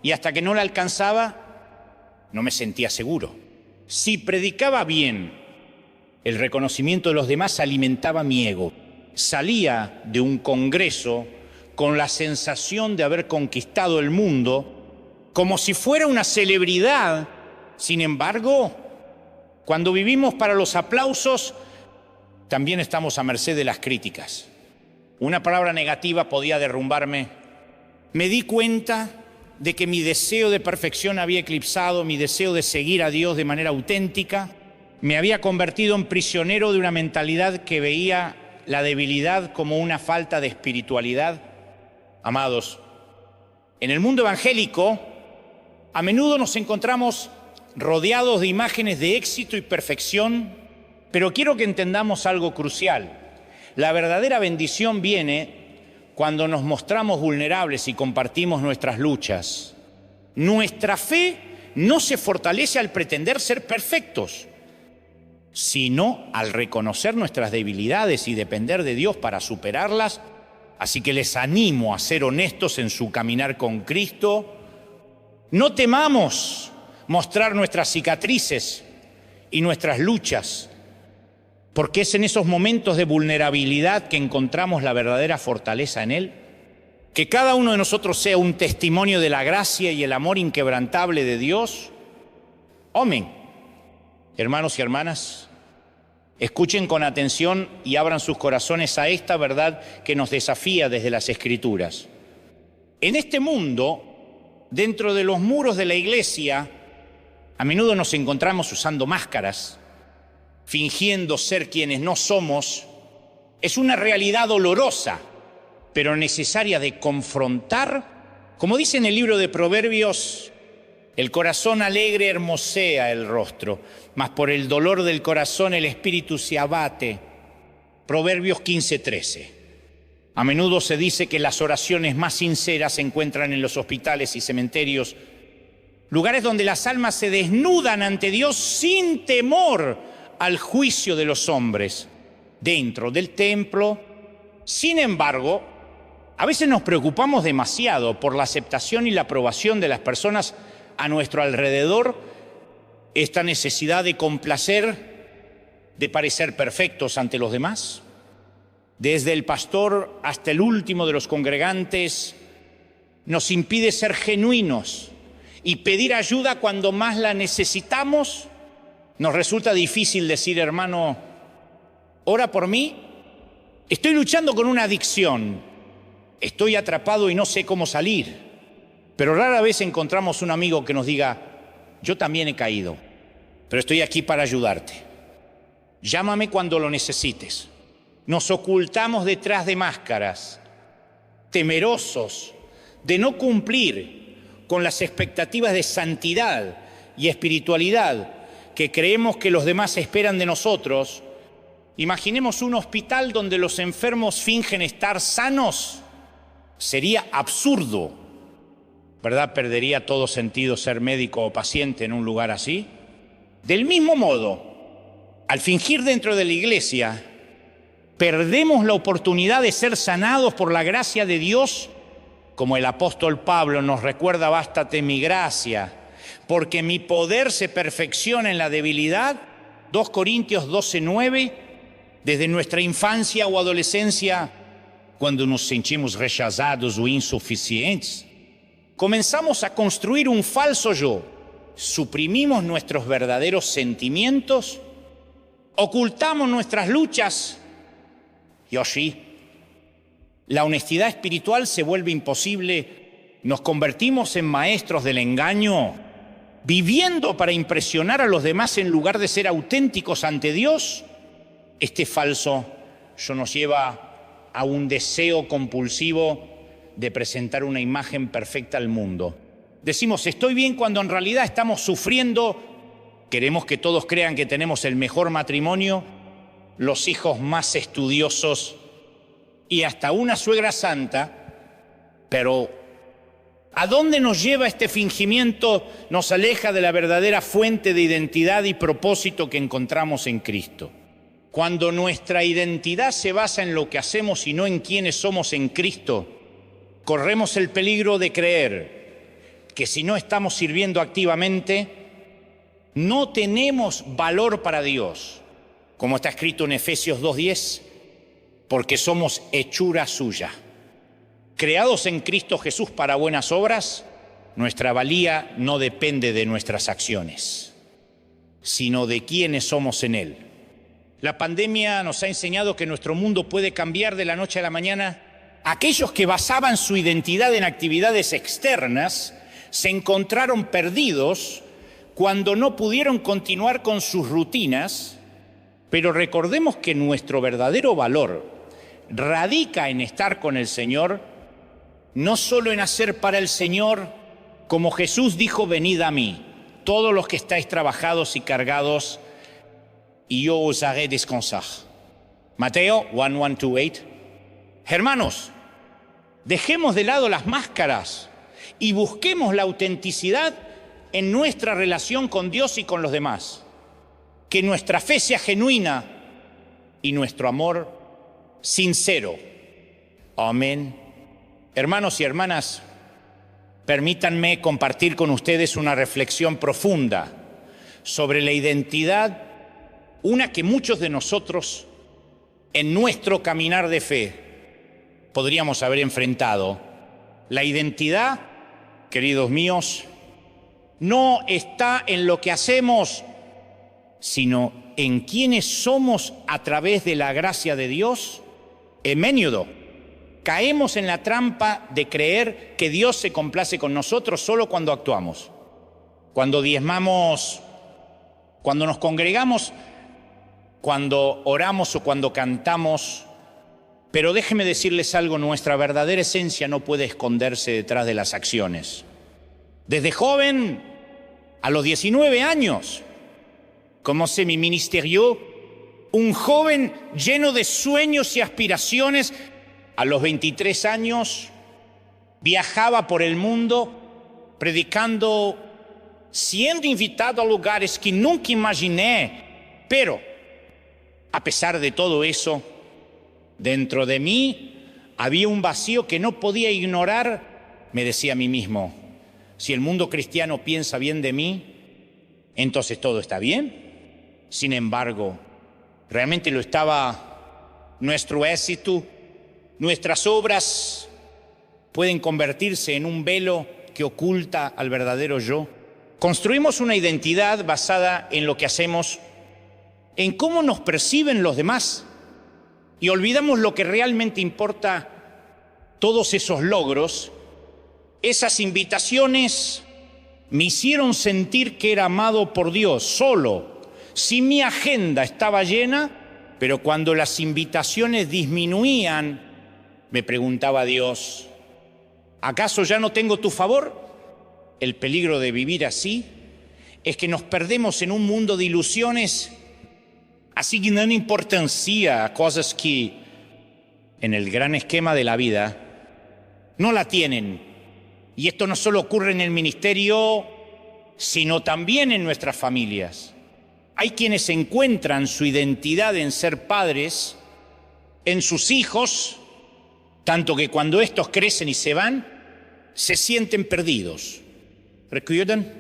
y hasta que no la alcanzaba, no me sentía seguro. Si predicaba bien, el reconocimiento de los demás alimentaba mi ego. Salía de un congreso con la sensación de haber conquistado el mundo, como si fuera una celebridad. Sin embargo, cuando vivimos para los aplausos, también estamos a merced de las críticas. Una palabra negativa podía derrumbarme. Me di cuenta de que mi deseo de perfección había eclipsado mi deseo de seguir a Dios de manera auténtica. Me había convertido en prisionero de una mentalidad que veía la debilidad como una falta de espiritualidad. Amados, en el mundo evangélico, a menudo nos encontramos rodeados de imágenes de éxito y perfección, pero quiero que entendamos algo crucial. La verdadera bendición viene cuando nos mostramos vulnerables y compartimos nuestras luchas. Nuestra fe no se fortalece al pretender ser perfectos, sino al reconocer nuestras debilidades y depender de Dios para superarlas. Así que les animo a ser honestos en su caminar con Cristo. No temamos mostrar nuestras cicatrices y nuestras luchas, porque es en esos momentos de vulnerabilidad que encontramos la verdadera fortaleza en Él. Que cada uno de nosotros sea un testimonio de la gracia y el amor inquebrantable de Dios. Amén. Hermanos y hermanas, escuchen con atención y abran sus corazones a esta verdad que nos desafía desde las Escrituras. En este mundo, dentro de los muros de la iglesia, a menudo nos encontramos usando máscaras, fingiendo ser quienes no somos. Es una realidad dolorosa, pero necesaria de confrontar. Como dice en el libro de Proverbios, el corazón alegre hermosea el rostro, mas por el dolor del corazón el espíritu se abate. Proverbios 15:13. A menudo se dice que las oraciones más sinceras se encuentran en los hospitales y cementerios, lugares donde las almas se desnudan ante Dios sin temor al juicio de los hombres, dentro del templo. Sin embargo, a veces nos preocupamos demasiado por la aceptación y la aprobación de las personas a nuestro alrededor. Esta necesidad de complacer, de parecer perfectos ante los demás. desde el pastor hasta el último de los congregantes, nos impide ser genuinos y pedir ayuda cuando más la necesitamos. Nos resulta difícil decir, hermano, ora por mí. Estoy luchando con una adicción, estoy atrapado y no sé cómo salir. Pero rara vez encontramos un amigo que nos diga, yo también he caído, pero estoy aquí para ayudarte. Llámame cuando lo necesites. Nos ocultamos detrás de máscaras, temerosos de no cumplir con las expectativas de santidad y espiritualidad que creemos que los demás esperan de nosotros. Imaginemos un hospital donde los enfermos fingen estar sanos. Sería absurdo, ¿verdad? Perdería todo sentido ser médico o paciente en un lugar así. Del mismo modo, al fingir dentro de la iglesia, perdemos la oportunidad de ser sanados por la gracia de Dios, como el apóstol Pablo nos recuerda, bástate mi gracia, porque mi poder se perfecciona en la debilidad. 2 Corintios 12:9, desde nuestra infancia o adolescencia, cuando nos sentimos rechazados o insuficientes, comenzamos a construir un falso yo, suprimimos nuestros verdaderos sentimientos, ocultamos nuestras luchas y así la honestidad espiritual se vuelve imposible. Nos convertimos en maestros del engaño, viviendo para impresionar a los demás en lugar de ser auténticos ante Dios. Este falso yo nos lleva a un deseo compulsivo de presentar una imagen perfecta al mundo. Decimos estoy bien cuando en realidad estamos sufriendo. Queremos que todos crean que tenemos el mejor matrimonio, los hijos más estudiosos y hasta una suegra santa. Pero ¿a dónde nos lleva este fingimiento? Nos aleja de la verdadera fuente de identidad y propósito que encontramos en Cristo. Cuando nuestra identidad se basa en lo que hacemos y no en quiénes somos en Cristo, corremos el peligro de creer que si no estamos sirviendo activamente, no tenemos valor para Dios. Como está escrito en Efesios 2:10, porque somos hechura suya. Creados en Cristo Jesús para buenas obras, nuestra valía no depende de nuestras acciones, sino de quiénes somos en Él. La pandemia nos ha enseñado que nuestro mundo puede cambiar de la noche a la mañana. Aquellos que basaban su identidad en actividades externas se encontraron perdidos cuando no pudieron continuar con sus rutinas, pero recordemos que nuestro verdadero valor radica en estar con el Señor, no solo en hacer para el Señor, como Jesús dijo, venid a mí, todos los que estáis trabajados y cargados, y yo os haré descansar. Mateo 11:28. Hermanos, dejemos de lado las máscaras y busquemos la autenticidad en nuestra relación con Dios y con los demás. Que nuestra fe sea genuina y nuestro amor sincero. Amén. Hermanos y hermanas, permítanme compartir con ustedes una reflexión profunda sobre la identidad, una que muchos de nosotros en nuestro caminar de fe podríamos haber enfrentado. La identidad, queridos míos, no está en lo que hacemos, sino en quiénes somos a través de la gracia de Dios. Heméniodo, caemos en la trampa de creer que Dios se complace con nosotros solo cuando actuamos, cuando diezmamos, cuando nos congregamos, cuando oramos o cuando cantamos. Pero déjenme decirles algo, nuestra verdadera esencia no puede esconderse detrás de las acciones. Desde joven, a los 19 años, comencé mi ministerio, un joven lleno de sueños y aspiraciones. A los 23 años, viajaba por el mundo predicando, siendo invitado a lugares que nunca imaginé, pero a pesar de todo eso, dentro de mí había un vacío que no podía ignorar. Me decía a mí mismo, si el mundo cristiano piensa bien de mí, entonces todo está bien. Sin embargo, realmente lo estaba nuestro éxito, nuestras obras pueden convertirse en un velo que oculta al verdadero yo. Construimos una identidad basada en lo que hacemos, en cómo nos perciben los demás, y olvidamos lo que realmente importa. Todos esos logros, esas invitaciones, me hicieron sentir que era amado por Dios solo, si mi agenda estaba llena, pero cuando las invitaciones disminuían, me preguntaba Dios, ¿acaso ya no tengo tu favor? El peligro de vivir así es que nos perdemos en un mundo de ilusiones, asignando importancia a cosas que, en el gran esquema de la vida, no la tienen. Y esto no solo ocurre en el ministerio, sino también en nuestras familias. Hay quienes encuentran su identidad en ser padres, en sus hijos, tanto que cuando estos crecen y se van, se sienten perdidos. ¿Recuerdan?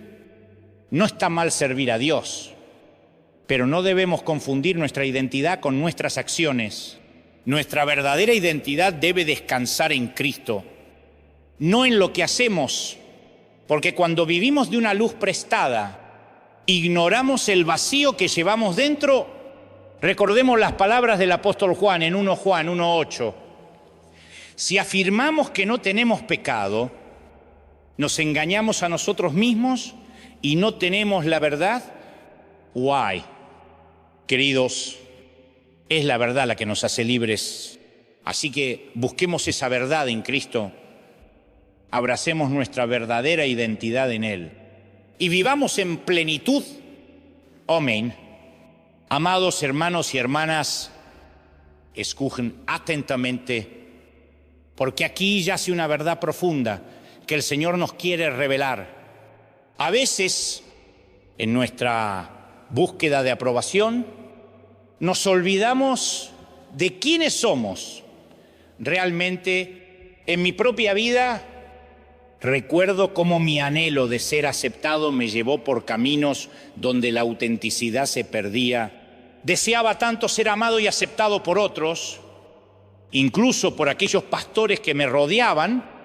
No está mal servir a Dios, pero no debemos confundir nuestra identidad con nuestras acciones. Nuestra verdadera identidad debe descansar en Cristo, no en lo que hacemos, porque cuando vivimos de una luz prestada, ignoramos el vacío que llevamos dentro. Recordemos las palabras del apóstol Juan en 1 Juan 1:8. Si afirmamos que no tenemos pecado, nos engañamos a nosotros mismos y no tenemos la verdad. Guay, queridos, es la verdad la que nos hace libres. Así que busquemos esa verdad en Cristo, abracemos nuestra verdadera identidad en Él y vivamos en plenitud. Amén. Amados hermanos y hermanas, escuchen atentamente, porque aquí yace una verdad profunda que el Señor nos quiere revelar. A veces, en nuestra búsqueda de aprobación, nos olvidamos de quiénes somos. Realmente, en mi propia vida, recuerdo cómo mi anhelo de ser aceptado me llevó por caminos donde la autenticidad se perdía. Deseaba tanto ser amado y aceptado por otros, incluso por aquellos pastores que me rodeaban,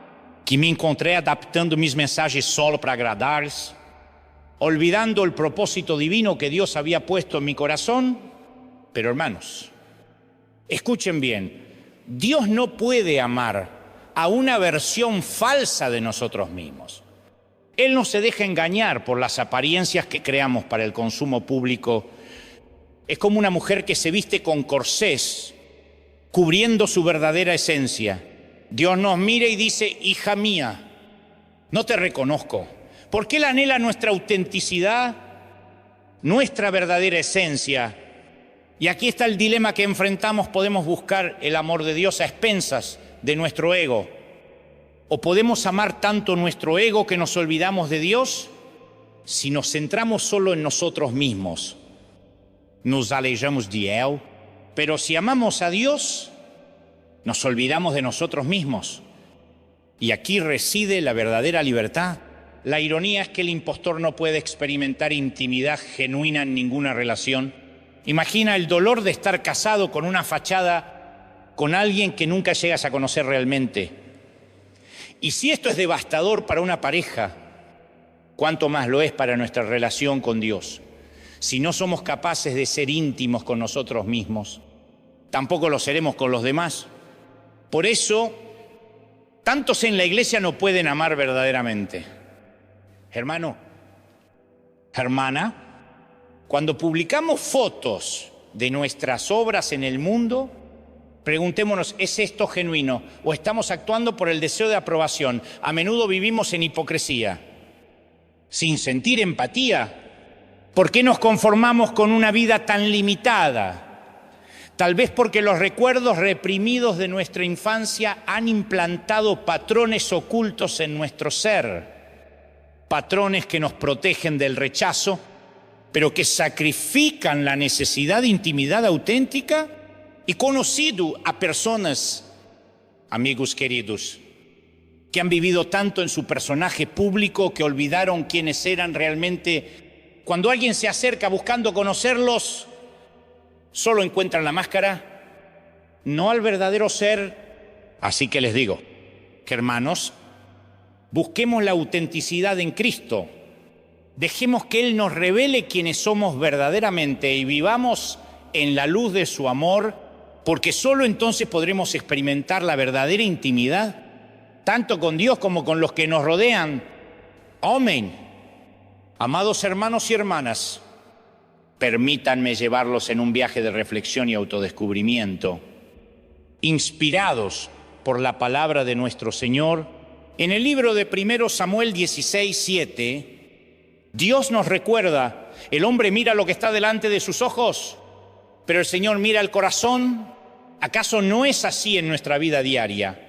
que me encontré adaptando mis mensajes solo para agradarles, olvidando el propósito divino que Dios había puesto en mi corazón. Pero hermanos, escuchen bien, Dios no puede amar a una versión falsa de nosotros mismos. Él no se deja engañar por las apariencias que creamos para el consumo público. Es como una mujer que se viste con corsés, cubriendo su verdadera esencia. Dios nos mira y dice, hija mía, no te reconozco, porque Él anhela nuestra autenticidad, nuestra verdadera esencia. Y aquí está el dilema que enfrentamos. Podemos buscar el amor de Dios a expensas de nuestro ego, o podemos amar tanto nuestro ego que nos olvidamos de Dios. Si nos centramos solo en nosotros mismos, nos alejamos de Él, pero si amamos a Dios, nos olvidamos de nosotros mismos. Y aquí reside la verdadera libertad. La ironía es que el impostor no puede experimentar intimidad genuina en ninguna relación. Imagina el dolor de estar casado con una fachada, con alguien que nunca llegas a conocer realmente. Y si esto es devastador para una pareja, ¿cuánto más lo es para nuestra relación con Dios? Si no somos capaces de ser íntimos con nosotros mismos, tampoco lo seremos con los demás. Por eso, tantos en la iglesia no pueden amar verdaderamente. Hermano, hermana, cuando publicamos fotos de nuestras obras en el mundo, preguntémonos, ¿es esto genuino o estamos actuando por el deseo de aprobación? A menudo vivimos en hipocresía, sin sentir empatía. ¿Por qué nos conformamos con una vida tan limitada? Tal vez porque los recuerdos reprimidos de nuestra infancia han implantado patrones ocultos en nuestro ser, patrones que nos protegen del rechazo, pero que sacrifican la necesidad de intimidad auténtica. Y conocido a personas, amigos queridos, que han vivido tanto en su personaje público que olvidaron quiénes eran realmente. Cuando alguien se acerca buscando conocerlos, solo encuentran la máscara no al verdadero ser. Así que les digo que, hermanos, busquemos la autenticidad en Cristo. Dejemos que Él nos revele quiénes somos verdaderamente y vivamos en la luz de su amor, porque solo entonces podremos experimentar la verdadera intimidad, tanto con Dios como con los que nos rodean. Amén. Amados hermanos y hermanas, permítanme llevarlos en un viaje de reflexión y autodescubrimiento, inspirados por la palabra de nuestro Señor. En el libro de 1 Samuel 16:7, Dios nos recuerda: el hombre mira lo que está delante de sus ojos, pero el Señor mira el corazón. ¿Acaso no es así en nuestra vida diaria,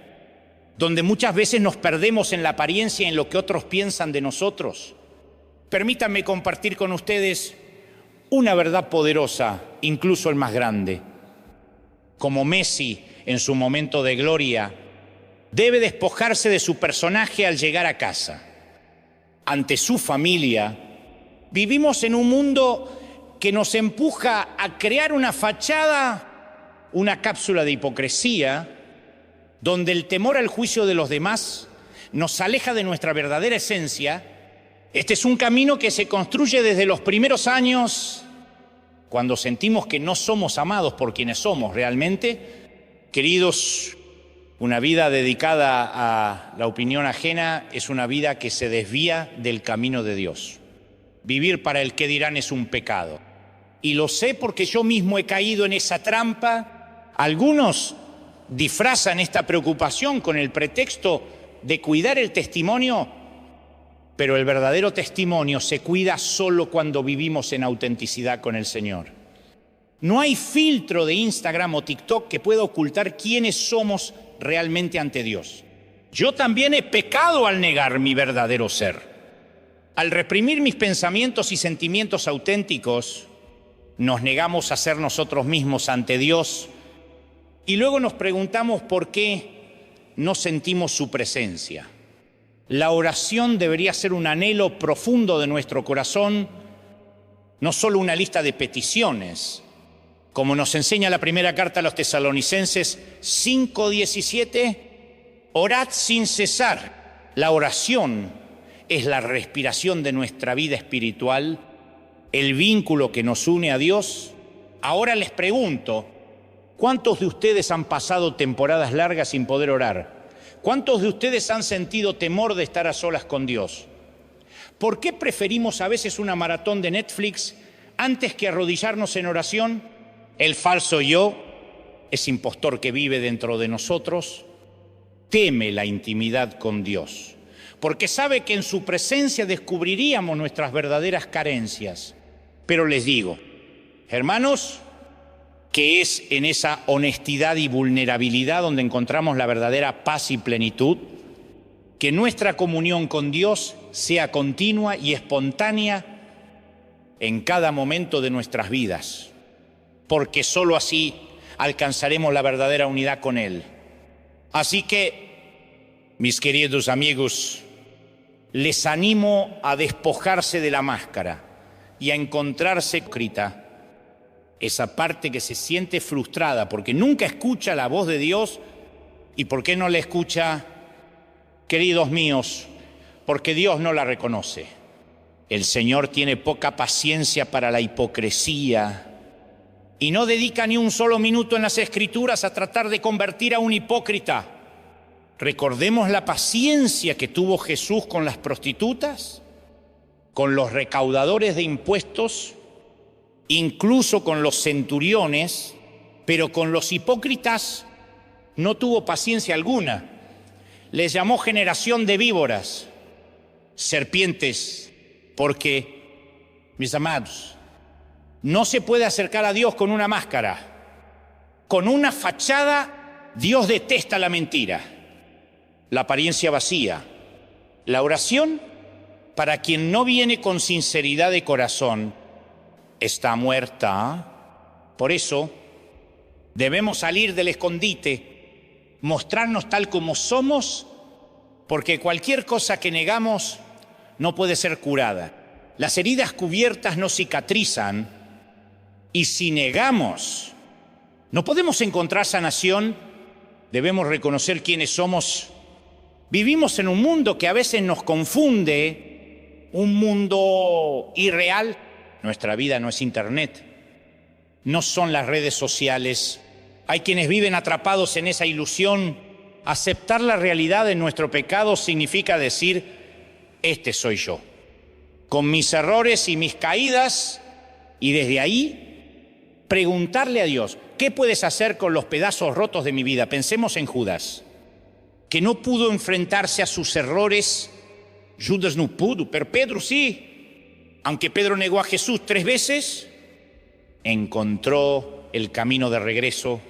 donde muchas veces nos perdemos en la apariencia y en lo que otros piensan de nosotros? Permítanme compartir con ustedes una verdad poderosa, incluso el más grande. Como Messi en su momento de gloria, debe despojarse de su personaje al llegar a casa. Ante su familia, vivimos en un mundo que nos empuja a crear una fachada, una cápsula de hipocresía, donde el temor al juicio de los demás nos aleja de nuestra verdadera esencia. Este es un camino que se construye desde los primeros años, cuando sentimos que no somos amados por quienes somos realmente. Queridos, una vida dedicada a la opinión ajena es una vida que se desvía del camino de Dios. Vivir para el qué dirán es un pecado. Y lo sé porque yo mismo he caído en esa trampa. Algunos disfrazan esta preocupación con el pretexto de cuidar el testimonio, pero el verdadero testimonio se cuida solo cuando vivimos en autenticidad con el Señor. No hay filtro de Instagram o TikTok que pueda ocultar quiénes somos realmente ante Dios. Yo también he pecado al negar mi verdadero ser. Al reprimir mis pensamientos y sentimientos auténticos, nos negamos a ser nosotros mismos ante Dios y luego nos preguntamos por qué no sentimos su presencia. La oración debería ser un anhelo profundo de nuestro corazón, no solo una lista de peticiones. Como nos enseña la primera carta a los Tesalonicenses 5:17, orad sin cesar. La oración es la respiración de nuestra vida espiritual, el vínculo que nos une a Dios. Ahora les pregunto, ¿cuántos de ustedes han pasado temporadas largas sin poder orar? ¿Cuántos de ustedes han sentido temor de estar a solas con Dios? ¿Por qué preferimos a veces una maratón de Netflix antes que arrodillarnos en oración? El falso yo, ese impostor que vive dentro de nosotros, teme la intimidad con Dios, porque sabe que en su presencia descubriríamos nuestras verdaderas carencias. Pero les digo, hermanos, que es en esa honestidad y vulnerabilidad donde encontramos la verdadera paz y plenitud, que nuestra comunión con Dios sea continua y espontánea en cada momento de nuestras vidas, porque solo así alcanzaremos la verdadera unidad con Él. Así que, mis queridos amigos, les animo a despojarse de la máscara y a encontrarse hipócrita, esa parte que se siente frustrada porque nunca escucha la voz de Dios. ¿Y por qué no la escucha, queridos míos? Porque Dios no la reconoce. El Señor tiene poca paciencia para la hipocresía y no dedica ni un solo minuto en las Escrituras a tratar de convertir a un hipócrita. Recordemos la paciencia que tuvo Jesús con las prostitutas, con los recaudadores de impuestos, incluso con los centuriones, pero con los hipócritas no tuvo paciencia alguna. Les llamó generación de víboras, serpientes, porque, mis amados, no se puede acercar a Dios con una máscara. Con una fachada, Dios detesta la mentira, la apariencia vacía. La oración, para quien no viene con sinceridad de corazón, está muerta. Por eso, debemos salir del escondite, mostrarnos tal como somos, porque cualquier cosa que negamos no puede ser curada. Las heridas cubiertas no cicatrizan, y si negamos No podemos encontrar sanación, debemos reconocer quiénes somos. Vivimos en un mundo que a veces nos confunde, un mundo irreal. Nuestra vida no es Internet, no son las redes sociales. Hay quienes viven atrapados en esa ilusión. Aceptar la realidad de nuestro pecado significa decir, este soy yo, con mis errores y mis caídas, y desde ahí preguntarle a Dios, ¿qué puedes hacer con los pedazos rotos de mi vida? Pensemos en Judas, que no pudo enfrentarse a sus errores. Judas no pudo, pero Pedro sí. Aunque Pedro negó a Jesús 3 veces, encontró el camino de regreso.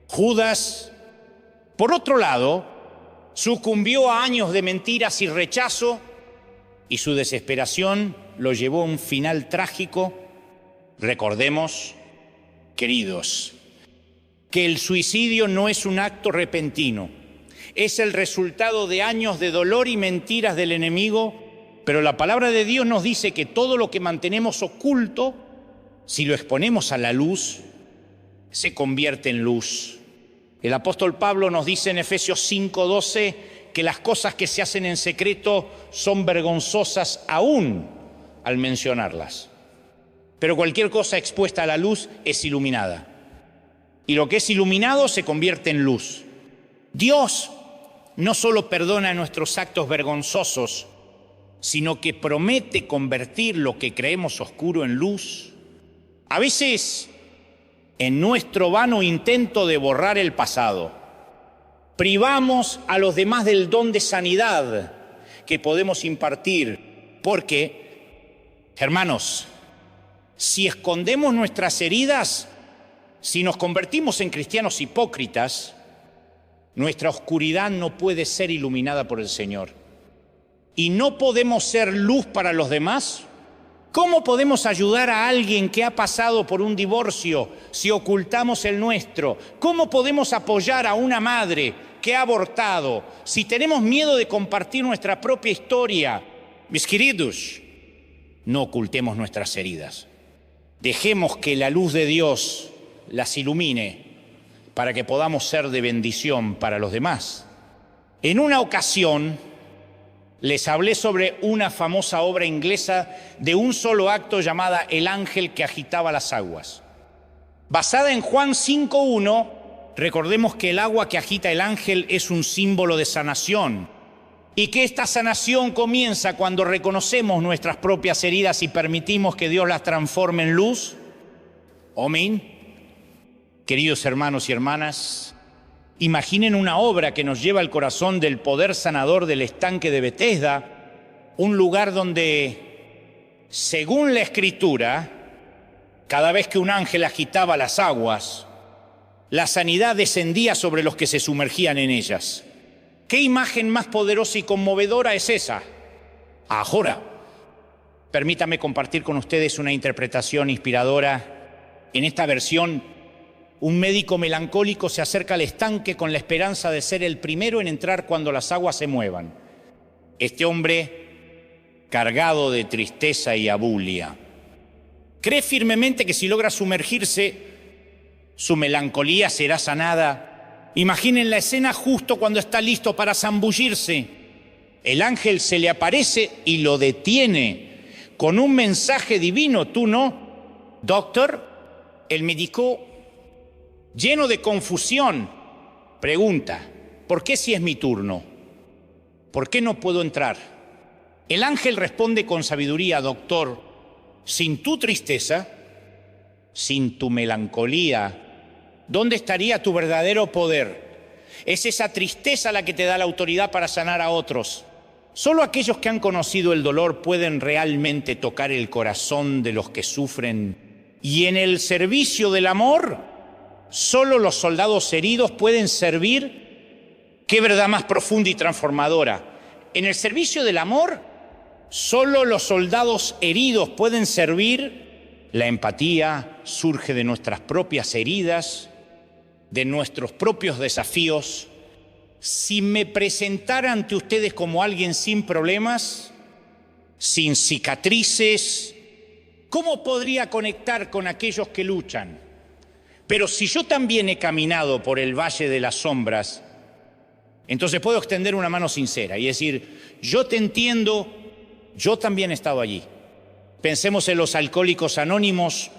Judas, por otro lado, sucumbió a años de mentiras y rechazo, y su desesperación lo llevó a un final trágico. Recordemos, queridos, que el suicidio no es un acto repentino, es el resultado de años de dolor y mentiras del enemigo, pero la palabra de Dios nos dice que todo lo que mantenemos oculto, si lo exponemos a la luz, se convierte en luz. El apóstol Pablo nos dice en Efesios 5:12 que las cosas que se hacen en secreto son vergonzosas aún al mencionarlas. Pero cualquier cosa expuesta a la luz es iluminada. Y lo que es iluminado se convierte en luz. Dios no solo perdona nuestros actos vergonzosos, sino que promete convertir lo que creemos oscuro en luz. A veces, en nuestro vano intento de borrar el pasado, privamos a los demás del don de sanidad que podemos impartir, porque, hermanos, si escondemos nuestras heridas, si nos convertimos en cristianos hipócritas, nuestra oscuridad no puede ser iluminada por el Señor. Y no podemos ser luz para los demás. ¿Cómo podemos ayudar a alguien que ha pasado por un divorcio si ocultamos el nuestro? ¿Cómo podemos apoyar a una madre que ha abortado si tenemos miedo de compartir nuestra propia historia? Mis queridos, no ocultemos nuestras heridas. Dejemos que la luz de Dios las ilumine para que podamos ser de bendición para los demás. En una ocasión les hablé sobre una famosa obra inglesa de un solo acto llamada El ángel que agitaba las aguas. Basada en Juan 5:1, recordemos que el agua que agita el ángel es un símbolo de sanación y que esta sanación comienza cuando reconocemos nuestras propias heridas y permitimos que Dios las transforme en luz. Amén. Queridos hermanos y hermanas, imaginen una obra que nos lleva al corazón del poder sanador del estanque de Betesda, un lugar donde, según la Escritura, cada vez que un ángel agitaba las aguas, la sanidad descendía sobre los que se sumergían en ellas. ¿Qué imagen más poderosa y conmovedora es esa? Ahora, permítame compartir con ustedes una interpretación inspiradora. En esta versión, un médico melancólico se acerca al estanque con la esperanza de ser el primero en entrar cuando las aguas se muevan. Este hombre, cargado de tristeza y abulia, cree firmemente que si logra sumergirse, su melancolía será sanada. Imaginen la escena justo cuando está listo para zambullirse. El ángel se le aparece y lo detiene con un mensaje divino. ¿Tú no? Doctor, el médico, lleno de confusión, pregunta, ¿por qué si es mi turno? ¿Por qué no puedo entrar? El ángel responde con sabiduría, doctor, sin tu tristeza, sin tu melancolía, ¿dónde estaría tu verdadero poder? Es esa tristeza la que te da la autoridad para sanar a otros. Solo aquellos que han conocido el dolor pueden realmente tocar el corazón de los que sufren. Y en el servicio del amor, solo los soldados heridos pueden servir. Qué verdad más profunda y transformadora. En el servicio del amor, solo los soldados heridos pueden servir. La empatía surge de nuestras propias heridas, de nuestros propios desafíos. Si me presentara ante ustedes como alguien sin problemas, sin cicatrices, ¿cómo podría conectar con aquellos que luchan? Pero si yo también he caminado por el valle de las sombras, entonces puedo extender una mano sincera y decir, yo te entiendo, yo también he estado allí. Pensemos en los Alcohólicos Anónimos,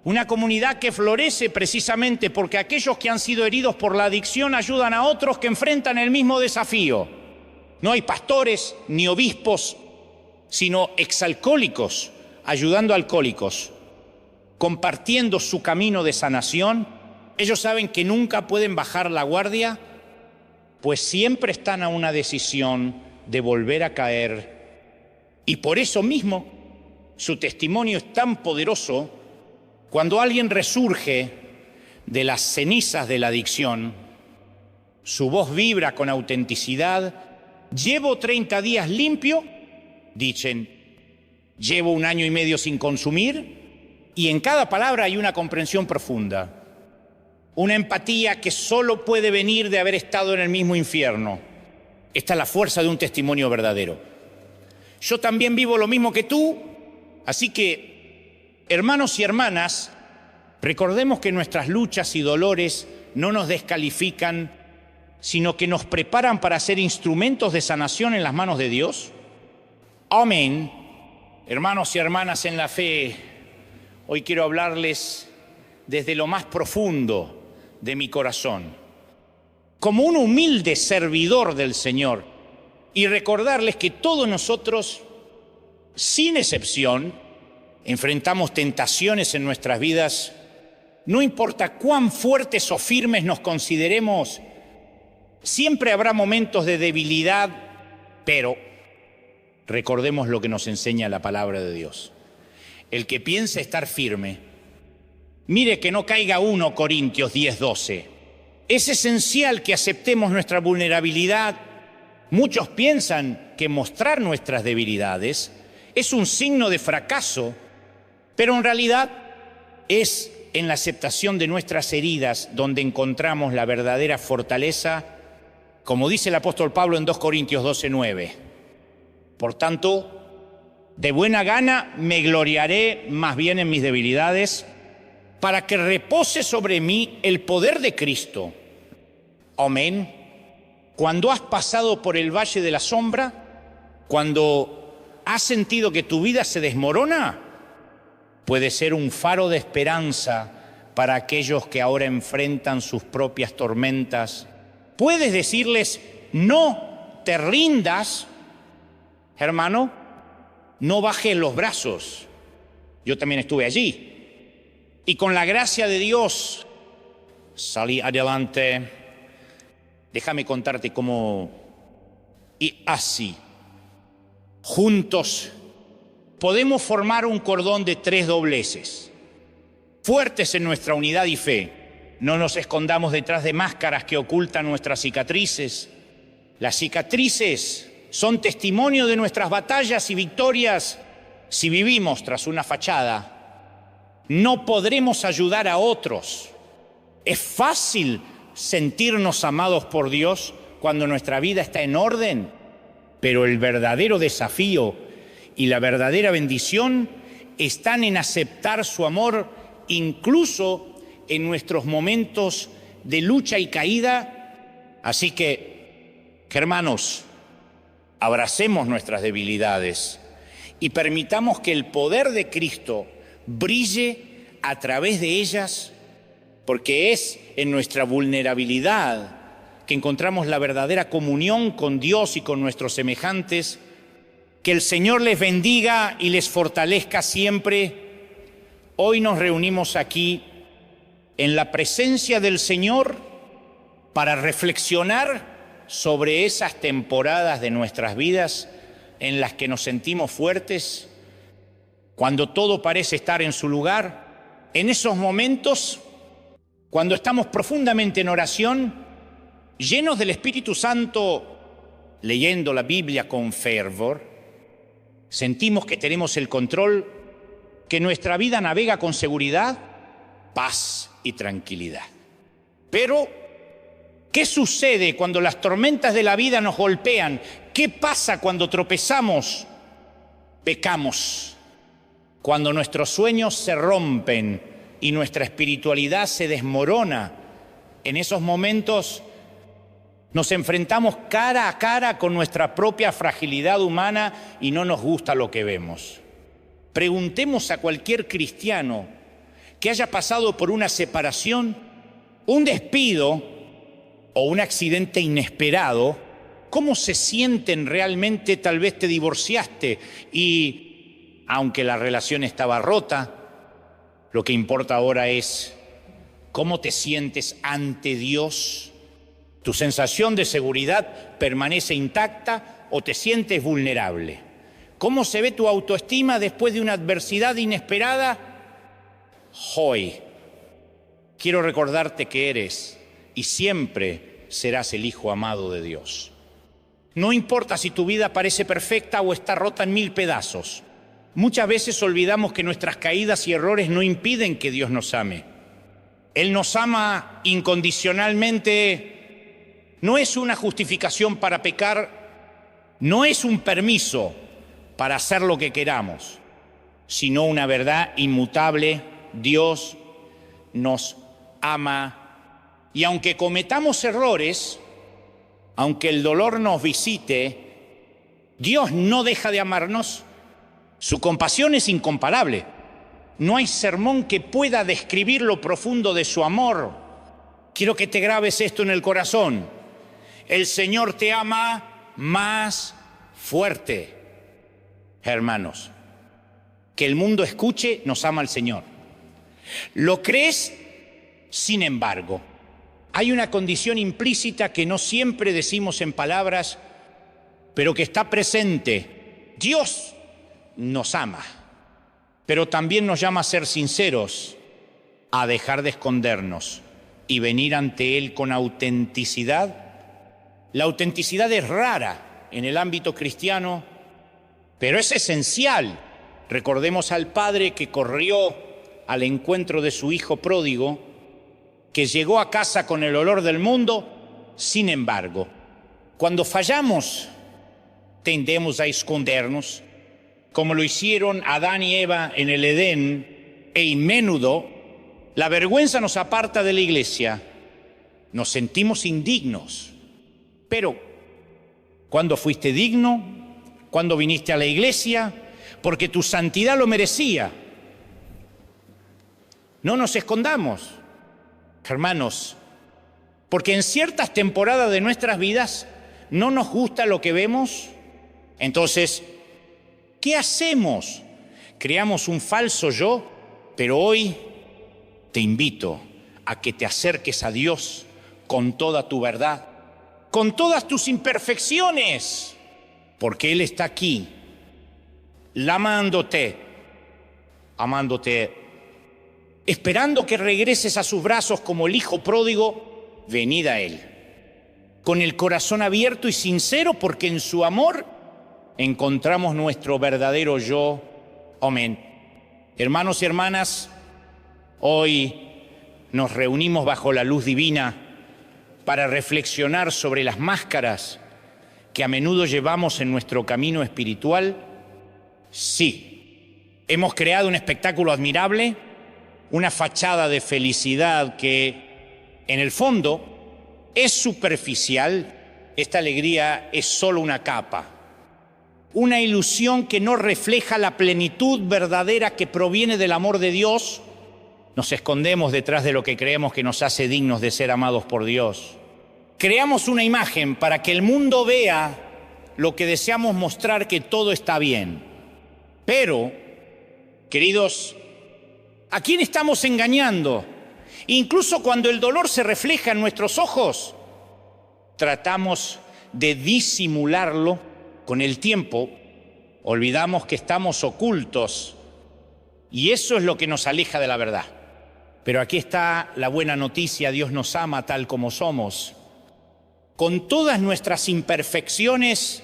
una comunidad que florece precisamente porque aquellos que han sido heridos por la adicción ayudan a otros que enfrentan el mismo desafío. No hay pastores ni obispos, sino exalcohólicos ayudando a alcohólicos, compartiendo su camino de sanación. Ellos saben que nunca pueden bajar la guardia, pues siempre están a una decisión de volver a caer. Y por eso mismo su testimonio es tan poderoso. Cuando alguien resurge de las cenizas de la adicción, su voz vibra con autenticidad. Llevo 30 días limpio, dicen, llevo 1 año y medio sin consumir, y en cada palabra hay una comprensión profunda, una empatía que solo puede venir de haber estado en el mismo infierno. Esta es la fuerza de un testimonio verdadero. Yo también vivo lo mismo que tú, así que, hermanos y hermanas, recordemos que nuestras luchas y dolores no nos descalifican, sino que nos preparan para ser instrumentos de sanación en las manos de Dios. Amén. Hermanos y hermanas en la fe, hoy quiero hablarles desde lo más profundo de mi corazón, como un humilde servidor del Señor, y recordarles que todos nosotros, sin excepción, enfrentamos tentaciones en nuestras vidas. No importa cuán fuertes o firmes nos consideremos, siempre habrá momentos de debilidad, pero recordemos lo que nos enseña la palabra de Dios. El que piensa estar firme, mire que no caiga 1 Corintios 10:12. Es esencial que aceptemos nuestra vulnerabilidad. Muchos piensan que mostrar nuestras debilidades es un signo de fracaso, pero en realidad es en la aceptación de nuestras heridas donde encontramos la verdadera fortaleza, como dice el apóstol Pablo en 2 Corintios 12:9. Por tanto, de buena gana me gloriaré más bien en mis debilidades, para que repose sobre mí el poder de Cristo. Amén. Cuando has pasado por el valle de la sombra, cuando has sentido que tu vida se desmorona, puede ser un faro de esperanza para aquellos que ahora enfrentan sus propias tormentas. Puedes decirles, no te rindas, hermano, no bajes los brazos. Yo también estuve allí. Y con la gracia de Dios salí adelante. Déjame contarte cómo, y así, juntos, podemos formar un cordón de 3 dobleces, fuertes en nuestra unidad y fe. No nos escondamos detrás de máscaras que ocultan nuestras cicatrices. Las cicatrices son testimonio de nuestras batallas y victorias. Si vivimos tras una fachada, no podremos ayudar a otros. Es fácil sentirnos amados por Dios cuando nuestra vida está en orden, pero el verdadero desafío y la verdadera bendición están en aceptar su amor incluso en nuestros momentos de lucha y caída. Así que, hermanos, abracemos nuestras debilidades y permitamos que el poder de Cristo brille a través de ellas, porque es en nuestra vulnerabilidad que encontramos la verdadera comunión con Dios y con nuestros semejantes. Que el Señor les bendiga y les fortalezca siempre. Hoy nos reunimos aquí en la presencia del Señor para reflexionar sobre esas temporadas de nuestras vidas en las que nos sentimos fuertes, cuando todo parece estar en su lugar. En esos momentos, cuando estamos profundamente en oración, llenos del Espíritu Santo, leyendo la Biblia con fervor, sentimos que tenemos el control, que nuestra vida navega con seguridad, paz y tranquilidad. Pero, ¿qué sucede cuando las tormentas de la vida nos golpean? ¿Qué pasa cuando tropezamos? Pecamos. Cuando nuestros sueños se rompen y nuestra espiritualidad se desmorona. En esos momentos nos enfrentamos cara a cara con nuestra propia fragilidad humana y no nos gusta lo que vemos. Preguntemos a cualquier cristiano que haya pasado por una separación, un despido o un accidente inesperado, ¿cómo se sienten realmente? Tal vez te divorciaste y, aunque la relación estaba rota, lo que importa ahora es cómo te sientes ante Dios. ¿Tu sensación de seguridad permanece intacta o te sientes vulnerable? ¿Cómo se ve tu autoestima después de una adversidad inesperada? Hoy quiero recordarte que eres y siempre serás el hijo amado de Dios. No importa si tu vida parece perfecta o está rota en 1000 pedazos. Muchas veces olvidamos que nuestras caídas y errores no impiden que Dios nos ame. Él nos ama incondicionalmente. No es una justificación para pecar, no es un permiso para hacer lo que queramos, sino una verdad inmutable. Dios nos ama. Y aunque cometamos errores, aunque el dolor nos visite, Dios no deja de amarnos. Su compasión es incomparable. No hay sermón que pueda describir lo profundo de su amor. Quiero que te grabes esto en el corazón. El Señor te ama más fuerte. Hermanos, que el mundo escuche, nos ama el Señor. ¿Lo crees? Sin embargo, hay una condición implícita que no siempre decimos en palabras, pero que está presente. Dios nos ama, pero también nos llama a ser sinceros, a dejar de escondernos y venir ante Él con autenticidad. La autenticidad es rara en el ámbito cristiano, pero es esencial. Recordemos al padre que corrió al encuentro de su hijo pródigo, que llegó a casa con el olor del mundo. Sin embargo, cuando fallamos, tendemos a escondernos, como lo hicieron Adán y Eva en el Edén, e inmenudo, la vergüenza nos aparta de la iglesia. Nos sentimos indignos. Pero, ¿cuándo fuiste digno? ¿Cuándo viniste a la iglesia? Porque tu santidad lo merecía. No nos escondamos, hermanos, porque en ciertas temporadas de nuestras vidas no nos gusta lo que vemos. Entonces, ¿qué hacemos? Creamos un falso yo, pero hoy te invito a que te acerques a Dios con toda tu verdad, con todas tus imperfecciones, porque Él está aquí, amándote, esperando que regreses a sus brazos como el hijo pródigo. Venid a Él, con el corazón abierto y sincero, porque en su amor encontramos nuestro verdadero yo. Amén. Hermanos y hermanas, hoy nos reunimos bajo la luz divina para reflexionar sobre las máscaras que a menudo llevamos en nuestro camino espiritual. Sí, hemos creado un espectáculo admirable, una fachada de felicidad que, en el fondo, es superficial. Esta alegría es solo una capa, una ilusión que no refleja la plenitud verdadera que proviene del amor de Dios. Nos escondemos detrás de lo que creemos que nos hace dignos de ser amados por Dios. Creamos una imagen para que el mundo vea lo que deseamos mostrar, que todo está bien. Pero, queridos, ¿a quién estamos engañando? Incluso cuando el dolor se refleja en nuestros ojos, tratamos de disimularlo. Con el tiempo, olvidamos que estamos ocultos y eso es lo que nos aleja de la verdad. Pero aquí está la buena noticia: Dios nos ama tal como somos, con todas nuestras imperfecciones,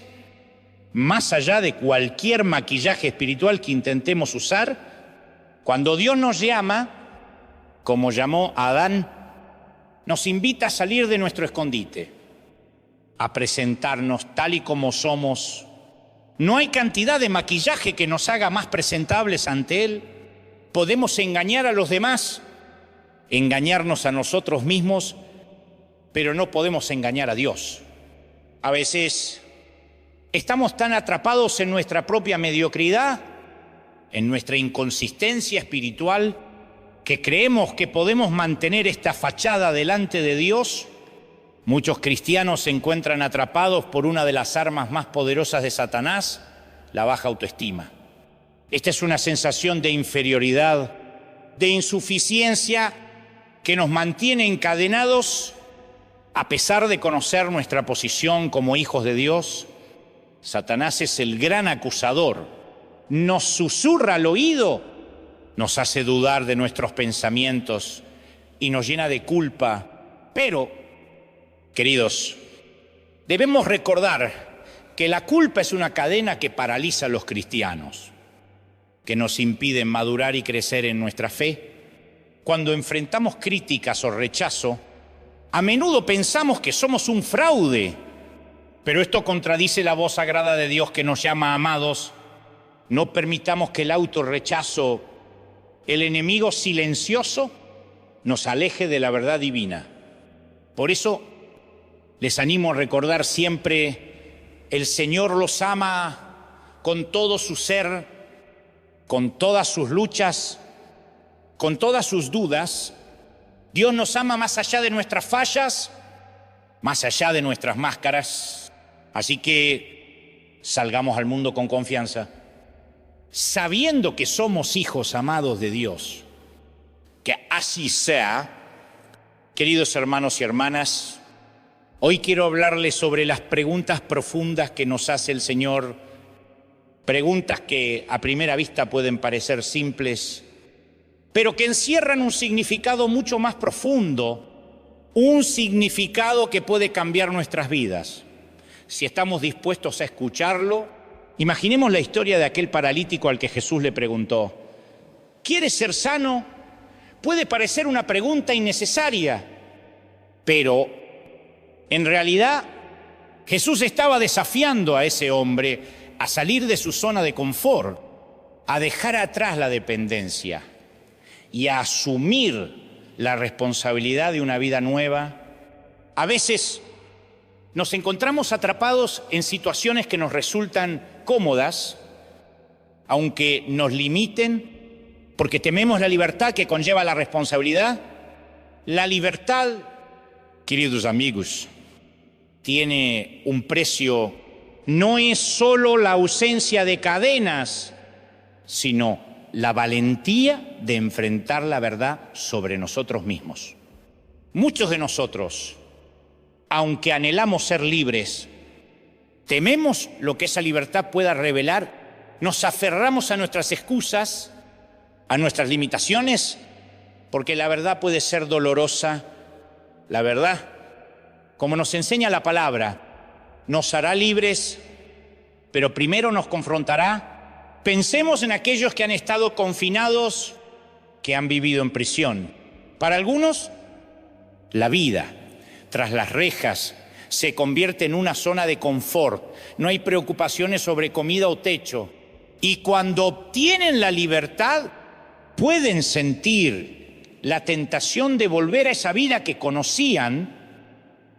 más allá de cualquier maquillaje espiritual que intentemos usar. Cuando Dios nos llama, como llamó a Adán, nos invita a salir de nuestro escondite, a presentarnos tal y como somos. No hay cantidad de maquillaje que nos haga más presentables ante Él. Podemos engañar a los demás engañarnos a nosotros mismos, pero no podemos engañar a Dios. A veces estamos tan atrapados en nuestra propia mediocridad, en nuestra inconsistencia espiritual, que creemos que podemos mantener esta fachada delante de Dios. Muchos cristianos se encuentran atrapados por una de las armas más poderosas de Satanás, la baja autoestima. Esta es una sensación de inferioridad, de insuficiencia que nos mantiene encadenados a pesar de conocer nuestra posición como hijos de Dios. Satanás es el gran acusador. Nos susurra al oído, nos hace dudar de nuestros pensamientos y nos llena de culpa. Pero, queridos, debemos recordar que la culpa es una cadena que paraliza a los cristianos, que nos impide madurar y crecer en nuestra fe. Cuando enfrentamos críticas o rechazo, a menudo pensamos que somos un fraude, pero esto contradice la voz sagrada de Dios que nos llama amados. No permitamos que el autorrechazo, el enemigo silencioso, nos aleje de la verdad divina. Por eso les animo a recordar siempre: el Señor los ama con todo su ser, con todas sus luchas, con todas sus dudas. Dios nos ama más allá de nuestras fallas, más allá de nuestras máscaras. Así que salgamos al mundo con confianza, sabiendo que somos hijos amados de Dios. Que así sea. Queridos hermanos y hermanas, hoy quiero hablarles sobre las preguntas profundas que nos hace el Señor. Preguntas que a primera vista pueden parecer simples, pero que encierran un significado mucho más profundo, un significado que puede cambiar nuestras vidas. Si estamos dispuestos a escucharlo, imaginemos la historia de aquel paralítico al que Jesús le preguntó: ¿quieres ser sano? Puede parecer una pregunta innecesaria, pero en realidad Jesús estaba desafiando a ese hombre a salir de su zona de confort, a dejar atrás la dependencia y a asumir la responsabilidad de una vida nueva. A veces nos encontramos atrapados en situaciones que nos resultan cómodas, aunque nos limiten, porque tememos la libertad que conlleva la responsabilidad. La libertad, queridos amigos, tiene un precio. No es solo la ausencia de cadenas, sino la valentía de enfrentar la verdad sobre nosotros mismos. Muchos de nosotros, aunque anhelamos ser libres, tememos lo que esa libertad pueda revelar, nos aferramos a nuestras excusas, a nuestras limitaciones, porque la verdad puede ser dolorosa. La verdad, como nos enseña la palabra, nos hará libres, pero primero nos confrontará. Pensemos en aquellos que han estado confinados, que han vivido en prisión. Para algunos, la vida tras las rejas se convierte en una zona de confort. No hay preocupaciones sobre comida o techo. Y cuando obtienen la libertad, pueden sentir la tentación de volver a esa vida que conocían,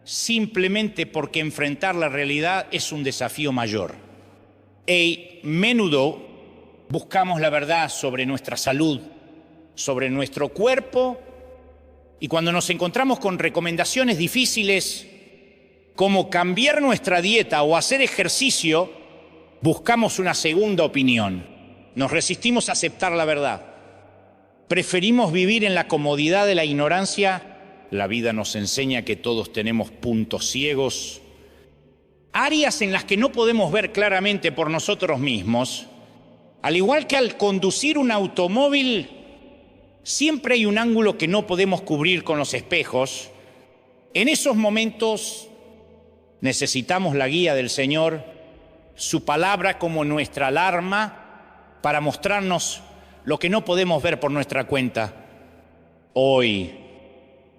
simplemente porque enfrentar la realidad es un desafío mayor. Y menudo buscamos la verdad sobre nuestra salud, sobre nuestro cuerpo, y cuando nos encontramos con recomendaciones difíciles como cambiar nuestra dieta o hacer ejercicio, buscamos una segunda opinión. Nos resistimos a aceptar la verdad. Preferimos vivir en la comodidad de la ignorancia. La vida nos enseña que todos tenemos puntos ciegos, áreas en las que no podemos ver claramente por nosotros mismos. Al igual que al conducir un automóvil, siempre hay un ángulo que no podemos cubrir con los espejos. En esos momentos necesitamos la guía del Señor, su palabra como nuestra alarma para mostrarnos lo que no podemos ver por nuestra cuenta. Hoy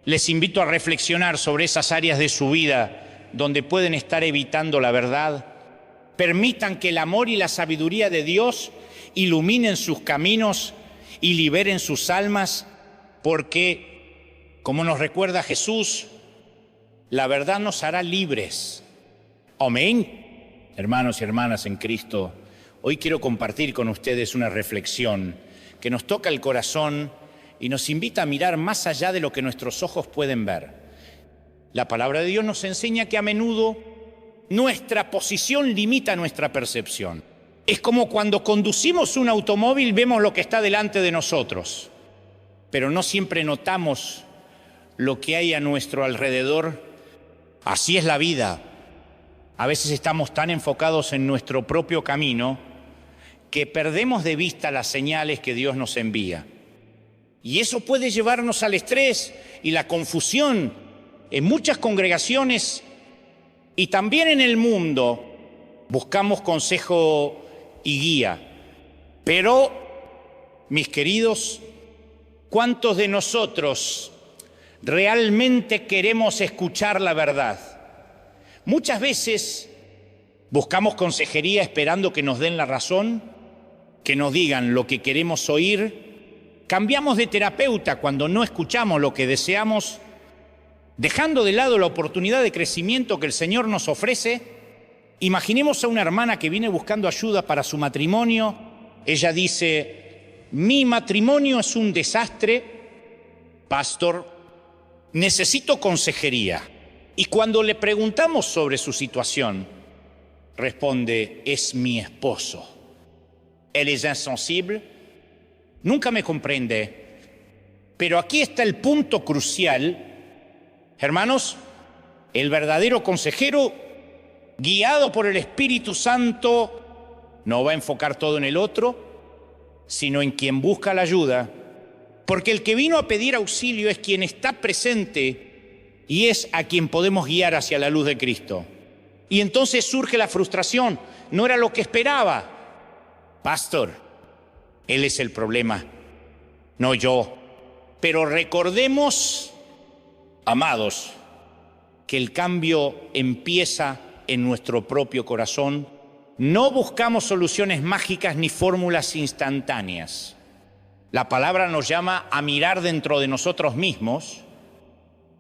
les invito a reflexionar sobre esas áreas de su vida donde pueden estar evitando la verdad. Permitan que el amor y la sabiduría de Dios iluminen sus caminos y liberen sus almas, porque Como nos recuerda Jesús, la verdad nos hará libres. Amén. Hermanos y hermanas en Cristo, hoy quiero compartir con ustedes una reflexión que nos toca el corazón y nos invita a mirar más allá de lo que nuestros ojos pueden ver. La palabra de Dios nos enseña que a menudo nuestra posición limita nuestra percepción. Es como cuando conducimos un automóvil, vemos lo que está delante de nosotros, pero no siempre notamos lo que hay a nuestro alrededor. Así es la vida. A veces estamos tan enfocados en nuestro propio camino que perdemos de vista las señales que Dios nos envía. Y eso puede llevarnos al estrés y la confusión en muchas congregaciones y también en el mundo. Buscamos consejo y guía. Pero, mis queridos, ¿cuántos de nosotros realmente queremos escuchar la verdad? Muchas veces buscamos consejería esperando que nos den la razón, que nos digan lo que queremos oír. Cambiamos de terapeuta cuando no escuchamos lo que deseamos, dejando de lado la oportunidad de crecimiento que el Señor nos ofrece. Imaginemos a una hermana que viene buscando ayuda para su matrimonio. Ella dice: mi matrimonio es un desastre, pastor, necesito consejería. Y cuando le preguntamos sobre su situación, responde: es mi esposo. Él es insensible, nunca me comprende. Pero aquí está el punto crucial. Hermanos, el verdadero consejero, guiado por el Espíritu Santo, no va a enfocar todo en el otro, sino en quien busca la ayuda. Porque el que vino a pedir auxilio es quien está presente y es a quien podemos guiar hacia la luz de Cristo. Y entonces surge la frustración. No era lo que esperaba. Pastor, él es el problema, no yo. Pero recordemos, amados, que el cambio empieza en nuestro propio corazón. No buscamos soluciones mágicas ni fórmulas instantáneas. La palabra nos llama a mirar dentro de nosotros mismos,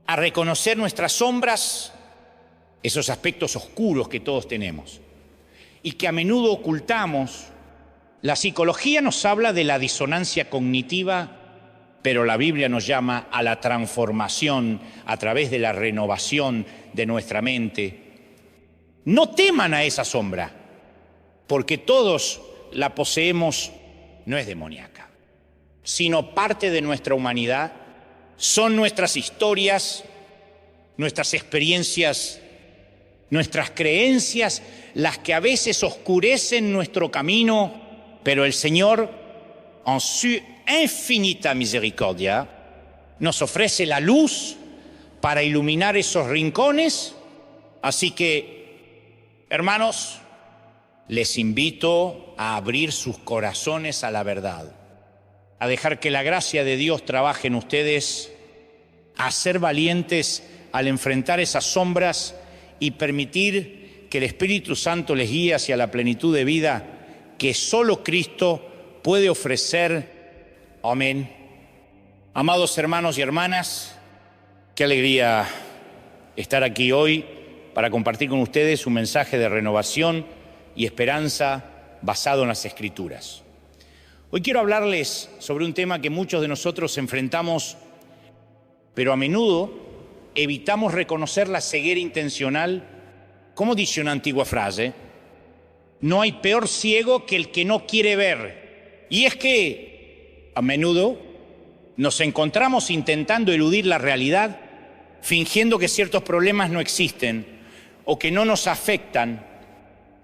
a reconocer nuestras sombras, esos aspectos oscuros que todos tenemos y que a menudo ocultamos. La psicología nos habla de la disonancia cognitiva, pero la Biblia nos llama a la transformación a través de la renovación de nuestra mente. No teman a esa sombra, porque todos la poseemos. No es demoníaca, sino parte de nuestra humanidad. Son nuestras historias, nuestras experiencias, nuestras creencias, las que a veces oscurecen nuestro camino, pero el Señor, en su infinita misericordia, nos ofrece la luz para iluminar esos rincones. Así que, hermanos, les invito a abrir sus corazones a la verdad, a dejar que la gracia de Dios trabaje en ustedes, a ser valientes al enfrentar esas sombras y permitir que el Espíritu Santo les guíe hacia la plenitud de vida que solo Cristo puede ofrecer. Amén. Amados hermanos y hermanas, qué alegría estar aquí hoy para compartir con ustedes un mensaje de renovación y esperanza basado en las Escrituras. Hoy quiero hablarles sobre un tema que muchos de nosotros enfrentamos, pero a menudo evitamos reconocer la ceguera intencional. Como dice una antigua frase, no hay peor ciego que el que no quiere ver. Y es que a menudo nos encontramos intentando eludir la realidad, fingiendo que ciertos problemas no existen o que no nos afectan.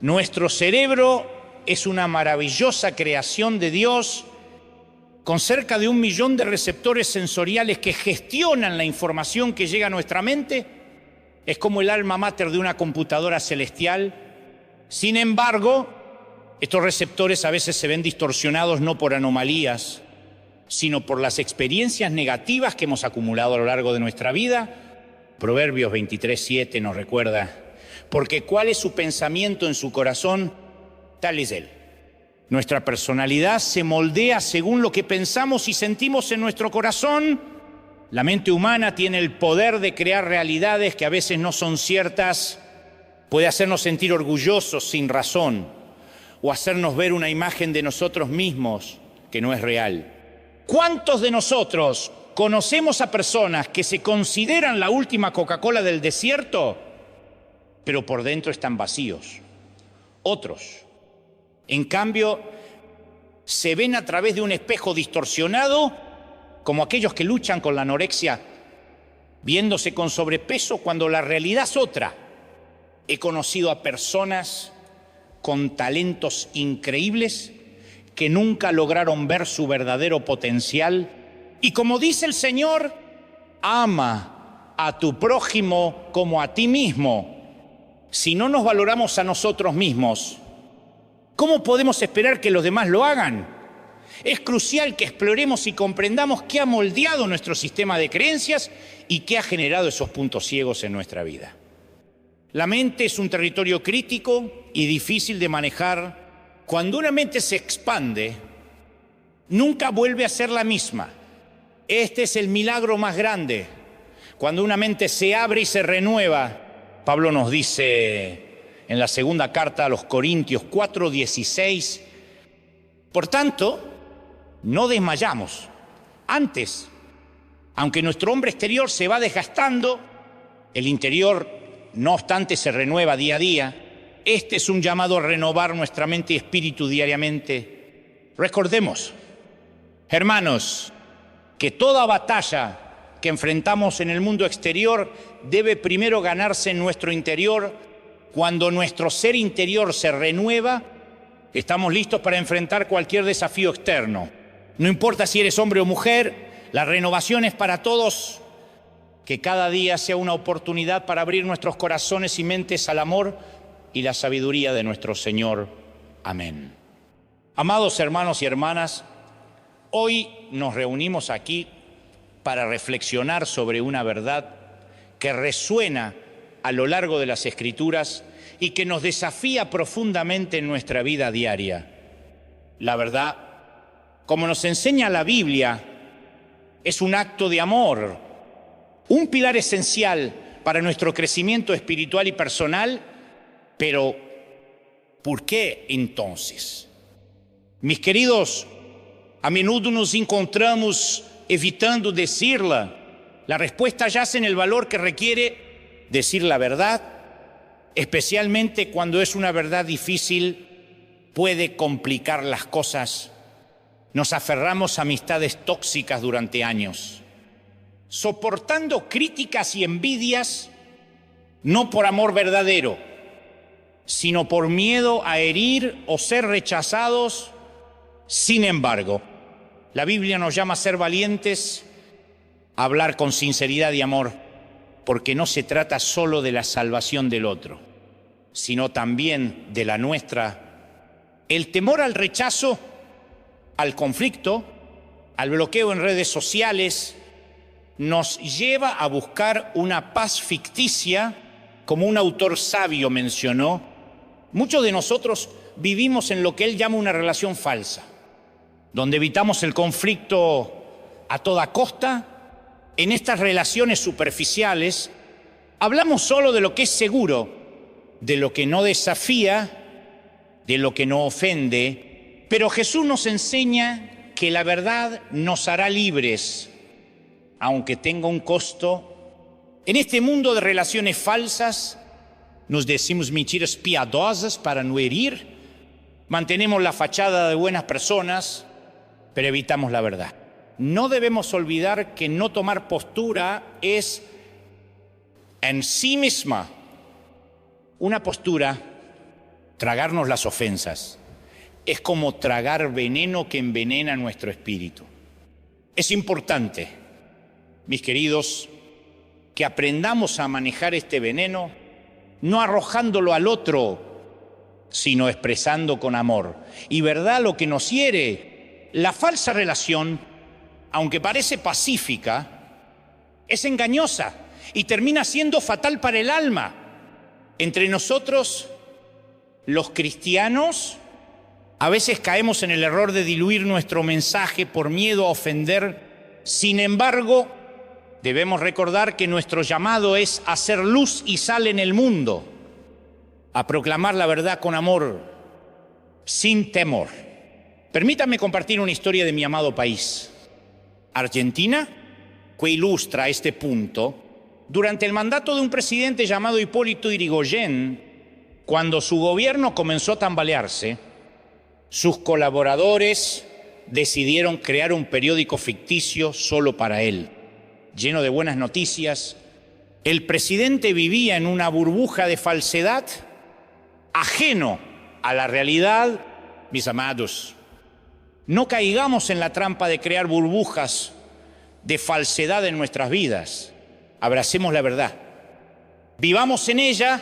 Nuestro cerebro es una maravillosa creación de Dios, con cerca de 1 millón de receptores sensoriales que gestionan la información que llega a nuestra mente. Es como el alma mater de una computadora celestial. Sin embargo, estos receptores a veces se ven distorsionados no por anomalías, sino por las experiencias negativas que hemos acumulado a lo largo de nuestra vida. Proverbios 23:7 nos recuerda: porque cuál es su pensamiento en su corazón, tal es él. Nuestra personalidad se moldea según lo que pensamos y sentimos en nuestro corazón. La mente humana tiene el poder de crear realidades que a veces no son ciertas, puede hacernos sentir orgullosos sin razón o hacernos ver una imagen de nosotros mismos que no es real. ¿Cuántos de nosotros conocemos a personas que se consideran la última Coca-Cola del desierto, pero por dentro están vacíos? Otros, en cambio, se ven a través de un espejo distorsionado, como aquellos que luchan con la anorexia, viéndose con sobrepeso cuando la realidad es otra. He conocido a personas con talentos increíbles que nunca lograron ver su verdadero potencial. Y como dice el Señor, ama a tu prójimo como a ti mismo. Si no nos valoramos a nosotros mismos, ¿cómo podemos esperar que los demás lo hagan? Es crucial que exploremos y comprendamos qué ha moldeado nuestro sistema de creencias y qué ha generado esos puntos ciegos en nuestra vida. La mente es un territorio crítico y difícil de manejar. Cuando una mente se expande, nunca vuelve a ser la misma. Este es el milagro más grande. Cuando una mente se abre y se renueva, Pablo nos dice en la segunda carta a los Corintios 4:16, por tanto, no desmayamos. Antes, aunque nuestro hombre exterior se va desgastando, el interior, no obstante, se renueva día a día. Este es un llamado a renovar nuestra mente y espíritu diariamente. Recordemos, hermanos, que toda batalla que enfrentamos en el mundo exterior debe primero ganarse en nuestro interior. Cuando nuestro ser interior se renueva, estamos listos para enfrentar cualquier desafío externo. No importa si eres hombre o mujer, la renovación es para todos. Que cada día sea una oportunidad para abrir nuestros corazones y mentes al amor y la sabiduría de nuestro Señor. Amén. Amados hermanos y hermanas, hoy nos reunimos aquí para reflexionar sobre una verdad que resuena a lo largo de las Escrituras y que nos desafía profundamente en nuestra vida diaria. La verdad, como nos enseña la Biblia, es un acto de amor, un pilar esencial para nuestro crecimiento espiritual y personal. Pero, ¿por qué entonces? Mis queridos, a menudo nos encontramos evitando decirla. La respuesta yace en el valor que requiere decir la verdad, especialmente cuando es una verdad difícil, puede complicar las cosas. Nos aferramos a amistades tóxicas durante años, soportando críticas y envidias, no por amor verdadero, sino por miedo a herir o ser rechazados. Sin embargo, la Biblia nos llama a ser valientes, a hablar con sinceridad y amor, porque no se trata solo de la salvación del otro, sino también de la nuestra. El temor al rechazo, al conflicto, al bloqueo en redes sociales, nos lleva a buscar una paz ficticia, como un autor sabio mencionó. Muchos de nosotros vivimos en lo que él llama una relación falsa, donde evitamos el conflicto a toda costa. En estas relaciones superficiales hablamos solo de lo que es seguro, de lo que no desafía, de lo que no ofende. Pero Jesús nos enseña que la verdad nos hará libres, aunque tenga un costo. En este mundo de relaciones falsas, nos decimos mentiras piadosas para no herir, mantenemos la fachada de buenas personas, pero evitamos la verdad. No debemos olvidar que no tomar postura es en sí misma una postura. Tragarnos las ofensas es como tragar veneno que envenena nuestro espíritu. Es importante, mis queridos, que aprendamos a manejar este veneno, no arrojándolo al otro, sino expresando con amor y verdad lo que nos hiere. La falsa relación, aunque parece pacífica, es engañosa y termina siendo fatal para el alma. Entre nosotros, los cristianos, a veces caemos en el error de diluir nuestro mensaje por miedo a ofender. Sin embargo, Debemos recordar que nuestro llamado es hacer luz y sal en el mundo, a proclamar la verdad con amor, sin temor. Permítanme compartir una historia de mi amado país, Argentina, que ilustra este punto. Durante el mandato de un presidente llamado Hipólito Yrigoyen, cuando su gobierno comenzó a tambalearse, sus colaboradores decidieron crear un periódico ficticio solo para él, lleno de buenas noticias. El presidente vivía en una burbuja de falsedad, ajeno a la realidad. Mis amados, no caigamos en la trampa de crear burbujas de falsedad en nuestras vidas. Abracemos la verdad, vivamos en ella,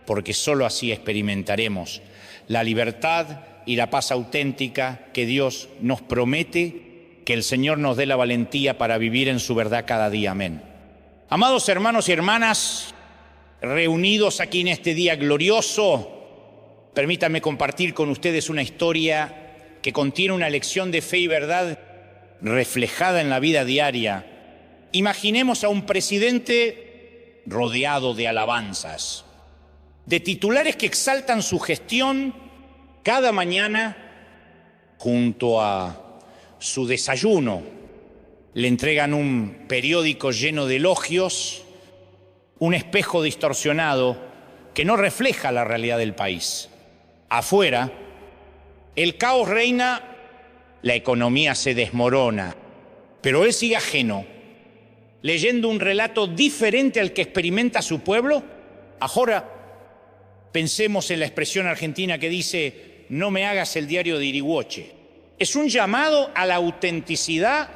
porque solo así experimentaremos la libertad y la paz auténtica que Dios nos promete. Que el Señor nos dé la valentía para vivir en su verdad cada día. Amén. Amados hermanos y hermanas, reunidos aquí en este día glorioso, permítanme compartir con ustedes una historia que contiene una lección de fe y verdad reflejada en la vida diaria. Imaginemos a un presidente rodeado de alabanzas, de titulares que exaltan su gestión cada mañana. Junto a su desayuno le entregan un periódico lleno de elogios, un espejo distorsionado que no refleja la realidad del país. Afuera, el caos reina, la economía se desmorona, pero él sigue ajeno, leyendo un relato diferente al que experimenta su pueblo. Ahora pensemos en la expresión argentina que dice: no me hagas el diario de Irigoyen. Es un llamado a la autenticidad,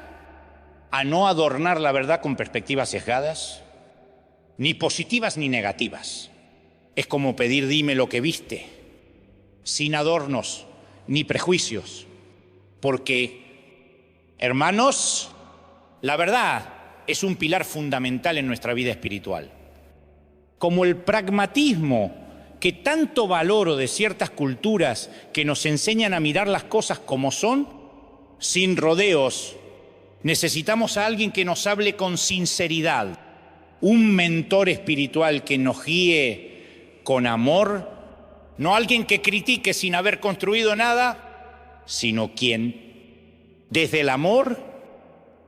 a no adornar la verdad con perspectivas sesgadas, ni positivas ni negativas. Es como pedir: dime lo que viste, sin adornos ni prejuicios. Porque, hermanos, la verdad es un pilar fundamental en nuestra vida espiritual. Como el pragmatismo que tanto valoro de ciertas culturas que nos enseñan a mirar las cosas como son, sin rodeos, necesitamos a alguien que nos hable con sinceridad, un mentor espiritual que nos guíe con amor, no alguien que critique sin haber construido nada, sino quien, desde el amor,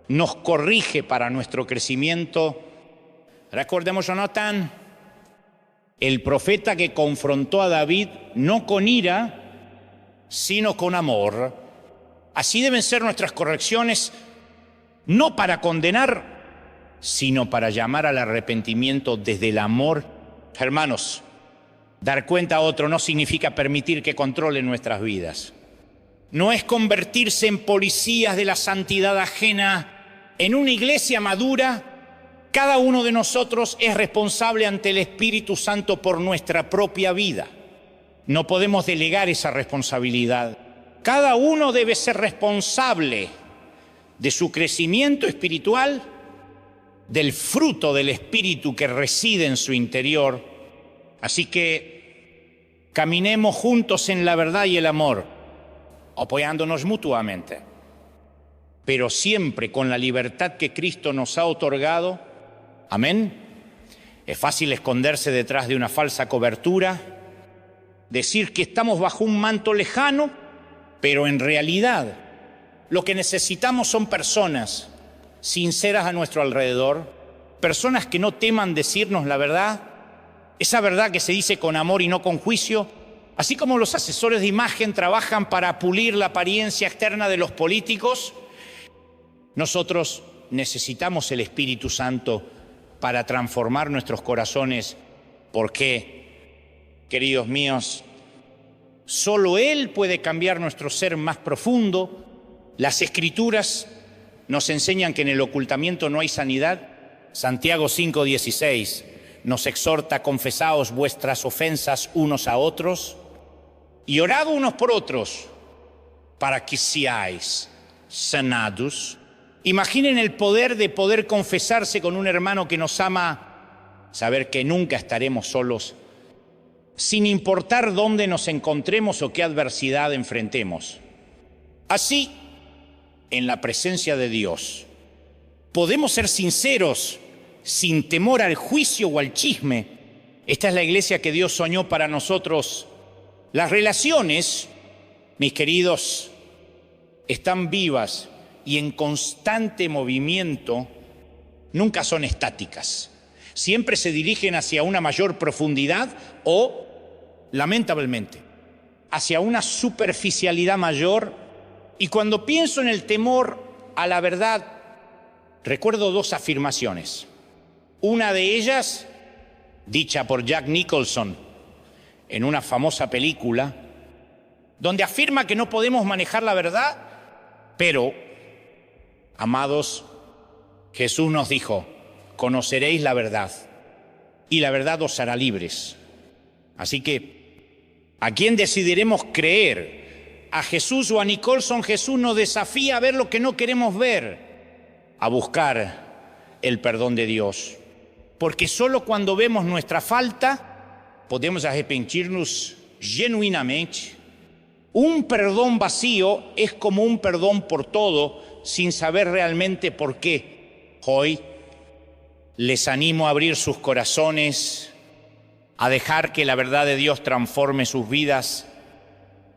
nos corrige para nuestro crecimiento. Recordemos a Jonatán, el profeta que confrontó a David no con ira, sino con amor. Así deben ser nuestras correcciones, no para condenar, sino para llamar al arrepentimiento desde el amor. Hermanos, dar cuenta a otro no significa permitir que controlen nuestras vidas. No es convertirse en policías de la santidad ajena. En una iglesia madura, cada uno de nosotros es responsable ante el Espíritu Santo por nuestra propia vida. No podemos delegar esa responsabilidad. Cada uno debe ser responsable de su crecimiento espiritual, del fruto del Espíritu que reside en su interior. Así que caminemos juntos en la verdad y el amor, apoyándonos mutuamente, pero siempre con la libertad que Cristo nos ha otorgado. Amén. Es fácil esconderse detrás de una falsa cobertura, decir que estamos bajo un manto lejano, pero en realidad lo que necesitamos son personas sinceras a nuestro alrededor, personas que no teman decirnos la verdad, esa verdad que se dice con amor y no con juicio. Así como los asesores de imagen trabajan para pulir la apariencia externa de los políticos, nosotros necesitamos el Espíritu Santo para transformar nuestros corazones, porque, queridos míos, solo Él puede cambiar nuestro ser más profundo. Las Escrituras nos enseñan que en el ocultamiento no hay sanidad. Santiago 5:16 nos exhorta: confesaos vuestras ofensas unos a otros y orad unos por otros para que seáis sanados. Imaginen el poder de poder confesarse con un hermano que nos ama, saber que nunca estaremos solos, sin importar dónde nos encontremos o qué adversidad enfrentemos. Así, en la presencia de Dios, Podemos ser sinceros sin temor al juicio o al chisme. Esta es la iglesia que Dios soñó para nosotros. Las relaciones, mis queridos, están vivas y en constante movimiento, nunca son estáticas. Siempre se dirigen hacia una mayor profundidad o, lamentablemente, hacia una superficialidad mayor. Y cuando pienso en el temor a la verdad, recuerdo dos afirmaciones. Una de ellas, dicha por Jack Nicholson en una famosa película, donde afirma que no podemos manejar la verdad, pero, amados, Jesús nos dijo: conoceréis la verdad, y la verdad os hará libres. Así que, ¿a quién decidiremos creer? ¿A Jesús o a Nicholson? Jesús nos desafía a ver lo que no queremos ver, a buscar el perdón de Dios. Porque solo cuando vemos nuestra falta, podemos arrepentirnos genuinamente. Un perdón vacío es como un perdón por todo, sin saber realmente por qué. Hoy les animo a abrir sus corazones, a dejar que la verdad de Dios transforme sus vidas,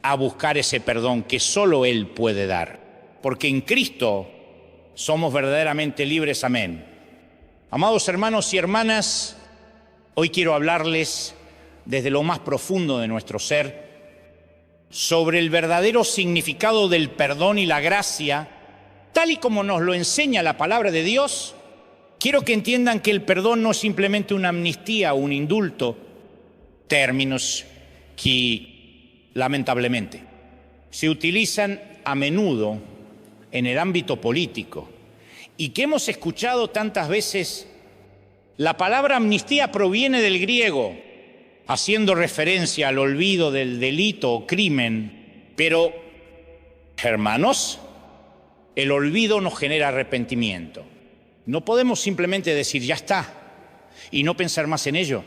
a buscar ese perdón que solo Él puede dar. Porque en Cristo somos verdaderamente libres. Amén. Amados hermanos y hermanas, hoy quiero hablarles desde lo más profundo de nuestro ser sobre el verdadero significado del perdón y la gracia, tal y como nos lo enseña la palabra de Dios. Quiero que entiendan que el perdón no es simplemente una amnistía o un indulto, términos que lamentablemente se utilizan a menudo en el ámbito político y que hemos escuchado tantas veces. La palabra amnistía proviene del griego, haciendo referencia al olvido del delito o crimen. Pero, hermanos, el olvido nos genera arrepentimiento. No podemos simplemente decir ya está y no pensar más en ello,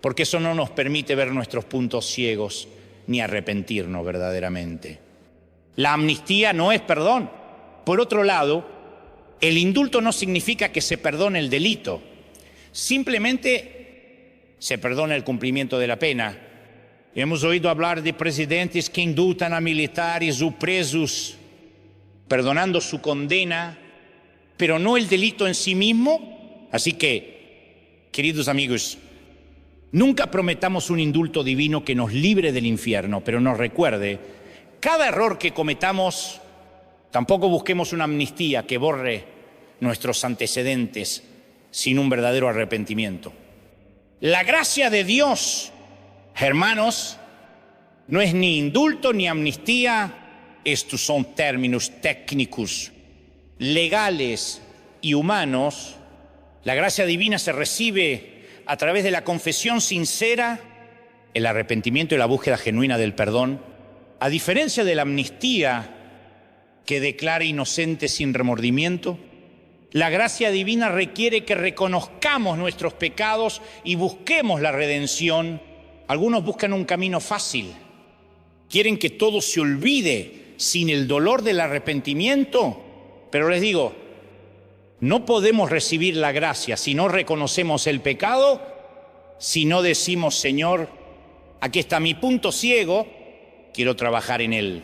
porque eso no nos permite ver nuestros puntos ciegos ni arrepentirnos verdaderamente. La amnistía no es perdón. Por otro lado, el indulto no significa que se perdone el delito. Simplemente se perdona el cumplimiento de la pena. Hemos oído hablar de presidentes que indultan a militares o presos, perdonando su condena, pero no el delito en sí mismo. Así que, queridos amigos, nunca prometamos un indulto divino que nos libre del infierno, pero nos recuerde, cada error que cometamos, tampoco busquemos una amnistía que borre nuestros antecedentes sin un verdadero arrepentimiento. La gracia de Dios, hermanos, no es ni indulto ni amnistía. Estos son términos técnicos, legales y humanos. La gracia divina se recibe a través de la confesión sincera, el arrepentimiento y la búsqueda genuina del perdón, a diferencia de la amnistía que declara inocente sin remordimiento. La gracia divina requiere que reconozcamos nuestros pecados y busquemos la redención. Algunos buscan un camino fácil. Quieren que todo se olvide sin el dolor del arrepentimiento. Pero les digo, no podemos recibir la gracia si no reconocemos el pecado, si no decimos: Señor, aquí está mi punto ciego, quiero trabajar en él.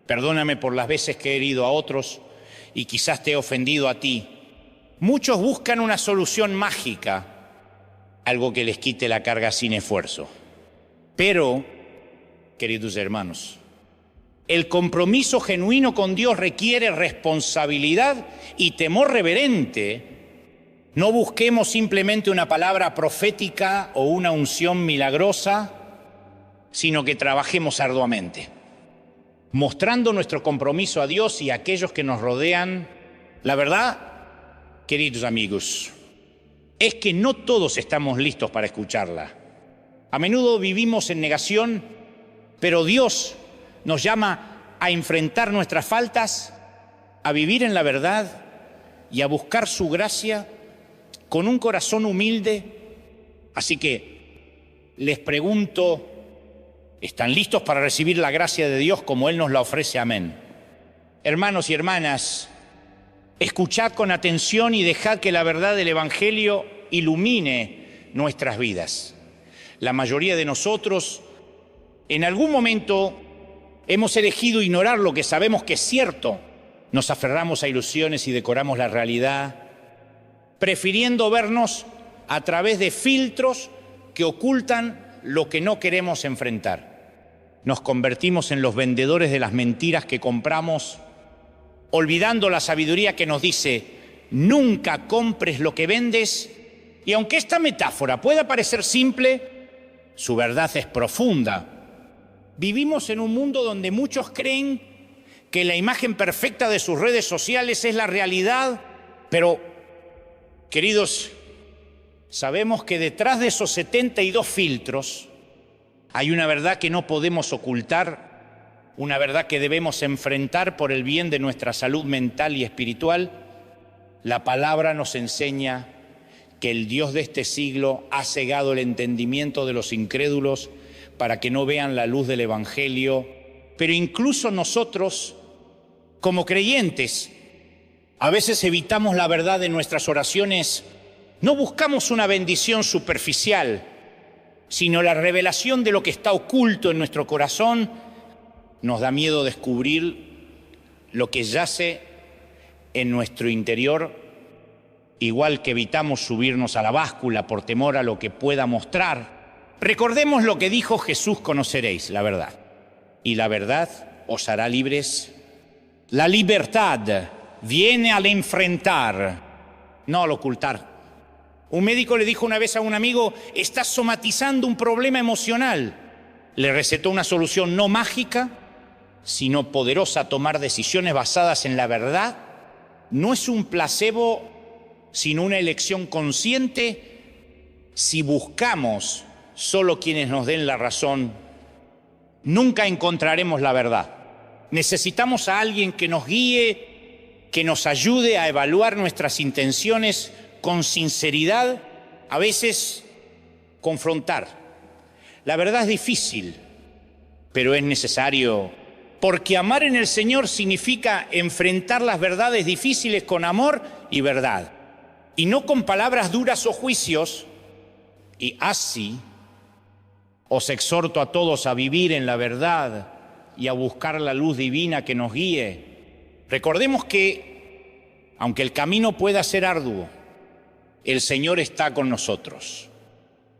Perdóname por las veces que he herido a otros y quizás te he ofendido a ti. Muchos buscan una solución mágica, algo que les quite la carga sin esfuerzo. Pero, queridos hermanos, el compromiso genuino con Dios requiere responsabilidad y temor reverente. No busquemos simplemente una palabra profética o una unción milagrosa, sino que trabajemos arduamente, mostrando nuestro compromiso a Dios y a aquellos que nos rodean. La verdad, queridos amigos, es que no todos estamos listos para escucharla. A menudo vivimos en negación, pero Dios nos llama a enfrentar nuestras faltas, a vivir en la verdad y a buscar su gracia con un corazón humilde. Así que les pregunto, ¿están listos para recibir la gracia de Dios como Él nos la ofrece? Amén. Hermanos y hermanas, Escuchad con atención y dejad que la verdad del Evangelio ilumine nuestras vidas. La mayoría de nosotros, en algún momento, hemos elegido ignorar lo que sabemos que es cierto. Nos aferramos a ilusiones y decoramos la realidad, prefiriendo vernos a través de filtros que ocultan lo que no queremos enfrentar. Nos convertimos en los vendedores de las mentiras que compramos, olvidando la sabiduría que nos dice: nunca compres lo que vendes. Y aunque esta metáfora pueda parecer simple, su verdad es profunda. Vivimos en un mundo donde muchos creen que la imagen perfecta de sus redes sociales es la realidad, pero, queridos, sabemos que detrás de esos 72 filtros hay una verdad que no podemos ocultar, una verdad que debemos enfrentar por el bien de nuestra salud mental y espiritual. La palabra nos enseña que el Dios de este siglo ha cegado el entendimiento de los incrédulos para que no vean la luz del Evangelio. Pero incluso nosotros, como creyentes, a veces evitamos la verdad en nuestras oraciones. No buscamos una bendición superficial, sino la revelación de lo que está oculto en nuestro corazón. Nos da miedo descubrir lo que yace en nuestro interior, igual que evitamos subirnos a la báscula por temor a lo que pueda mostrar. Recordemos lo que dijo Jesús: conoceréis la verdad, y la verdad os hará libres. La libertad viene al enfrentar, no al ocultar. Un médico le dijo una vez a un amigo: estás somatizando un problema emocional. Le recetó una solución no mágica, sino poderosa: a tomar decisiones basadas en la verdad. No es un placebo, sino una elección consciente. Si buscamos solo quienes nos den la razón, nunca encontraremos la verdad. Necesitamos a alguien que nos guíe, que nos ayude a evaluar nuestras intenciones con sinceridad, a veces confrontar. La verdad es difícil, pero es necesario, porque amar en el Señor significa enfrentar las verdades difíciles con amor y verdad, y no con palabras duras o juicios. Y así os exhorto a todos a vivir en la verdad y a buscar la luz divina que nos guíe. Recordemos que, aunque el camino pueda ser arduo, el Señor está con nosotros,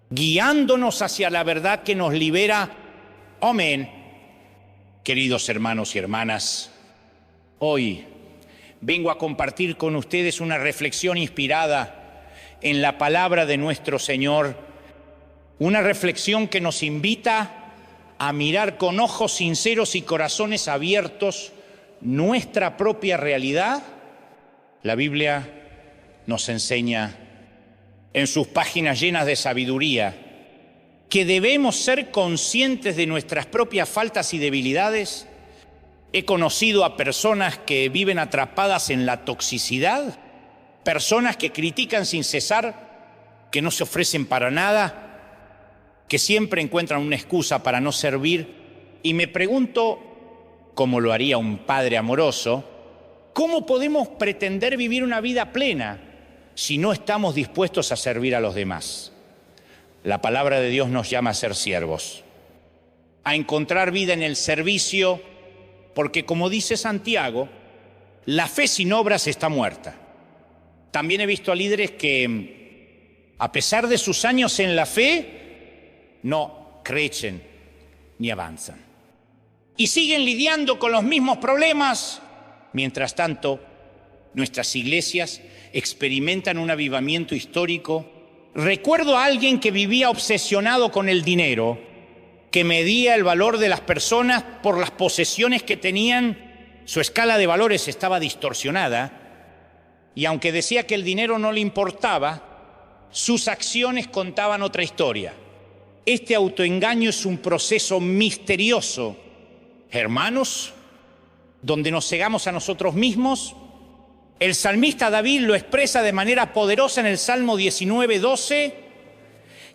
guiándonos hacia la verdad que nos libera. Amén. Queridos hermanos y hermanas, hoy vengo a compartir con ustedes una reflexión inspirada en la palabra de nuestro Señor, una reflexión que nos invita a mirar con ojos sinceros y corazones abiertos nuestra propia realidad. La Biblia nos enseña en sus páginas llenas de sabiduría que debemos ser conscientes de nuestras propias faltas y debilidades. He conocido a personas que viven atrapadas en la toxicidad, personas que critican sin cesar, que no se ofrecen para nada, que siempre encuentran una excusa para no servir. Y me pregunto, como lo haría un padre amoroso, ¿cómo podemos pretender vivir una vida plena si no estamos dispuestos a servir a los demás? La palabra de Dios nos llama a ser siervos, a encontrar vida en el servicio, porque como dice Santiago, la fe sin obras está muerta. También he visto a líderes que, a pesar de sus años en la fe, no crecen ni avanzan. Y siguen lidiando con los mismos problemas. Mientras tanto, nuestras iglesias experimentan un avivamiento histórico. Recuerdo a alguien que vivía obsesionado con el dinero, que medía el valor de las personas por las posesiones que tenían. Su escala de valores estaba distorsionada, y aunque decía que el dinero no le importaba, sus acciones contaban otra historia. Este autoengaño es un proceso misterioso, hermanos, donde nos cegamos a nosotros mismos. El salmista David lo expresa de manera poderosa en el Salmo 19:12.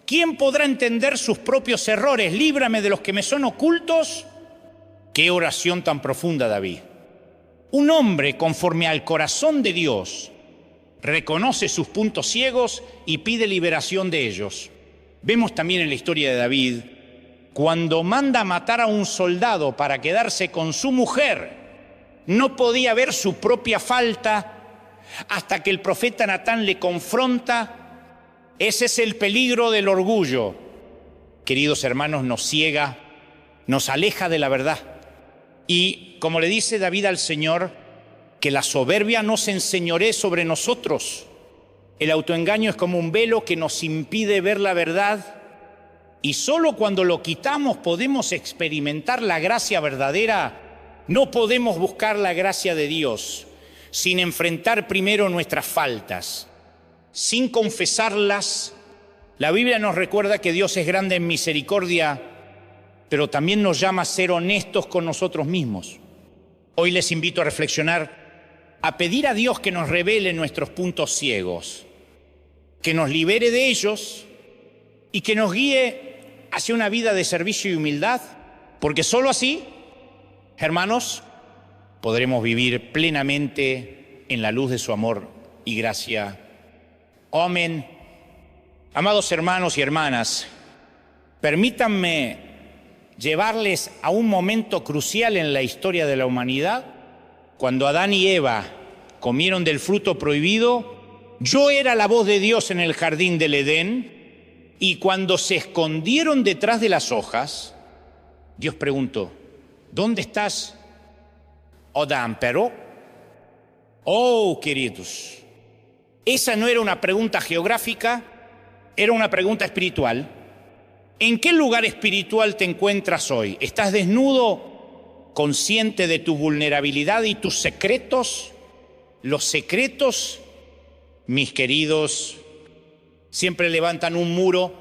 ¿Quién podrá entender sus propios errores? Líbrame de los que me son ocultos. Qué oración tan profunda, David. Un hombre conforme al corazón de Dios reconoce sus puntos ciegos y pide liberación de ellos. Vemos también en la historia de David, cuando manda matar a un soldado para quedarse con su mujer, no podía ver su propia falta hasta que el profeta Natán le confronta. Ese es el peligro del orgullo. Queridos hermanos, nos ciega, nos aleja de la verdad. Y como le dice David al Señor, que la soberbia no se enseñoree sobre nosotros. El autoengaño es como un velo que nos impide ver la verdad, y solo cuando lo quitamos podemos experimentar la gracia verdadera. No podemos buscar la gracia de Dios sin enfrentar primero nuestras faltas, sin confesarlas. La Biblia nos recuerda que Dios es grande en misericordia, pero también nos llama a ser honestos con nosotros mismos. Hoy les invito a reflexionar, a pedir a Dios que nos revele nuestros puntos ciegos, que nos libere de ellos y que nos guíe hacia una vida de servicio y humildad, porque solo así, hermanos, podremos vivir plenamente en la luz de su amor y gracia. Amén. Amados hermanos y hermanas, permítanme llevarles a un momento crucial en la historia de la humanidad. Cuando Adán y Eva comieron del fruto prohibido, yo era la voz de Dios en el jardín del Edén, y cuando se escondieron detrás de las hojas, Dios preguntó: ¿dónde estás, Adán? Pero, oh, queridos, esa no era una pregunta geográfica, era una pregunta espiritual. ¿En qué lugar espiritual te encuentras hoy? ¿Estás desnudo, consciente de tu vulnerabilidad y tus secretos? Los secretos, mis queridos, siempre levantan un muro,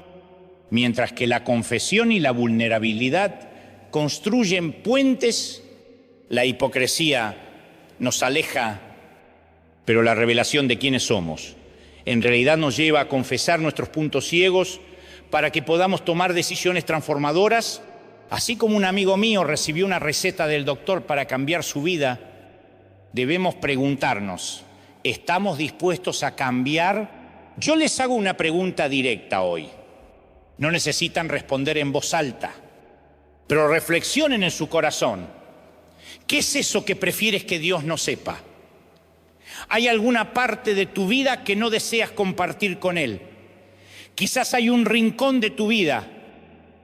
mientras que la confesión y la vulnerabilidad construyen puentes. La hipocresía nos aleja, pero la revelación de quiénes somos en realidad nos lleva a confesar nuestros puntos ciegos para que podamos tomar decisiones transformadoras. Así como un amigo mío recibió una receta del doctor para cambiar su vida, debemos preguntarnos: ¿estamos dispuestos a cambiar? Yo les hago una pregunta directa hoy. No necesitan responder en voz alta, pero reflexionen en su corazón. ¿Qué es eso que prefieres que Dios no sepa? ¿Hay alguna parte de tu vida que no deseas compartir con Él? Quizás hay un rincón de tu vida,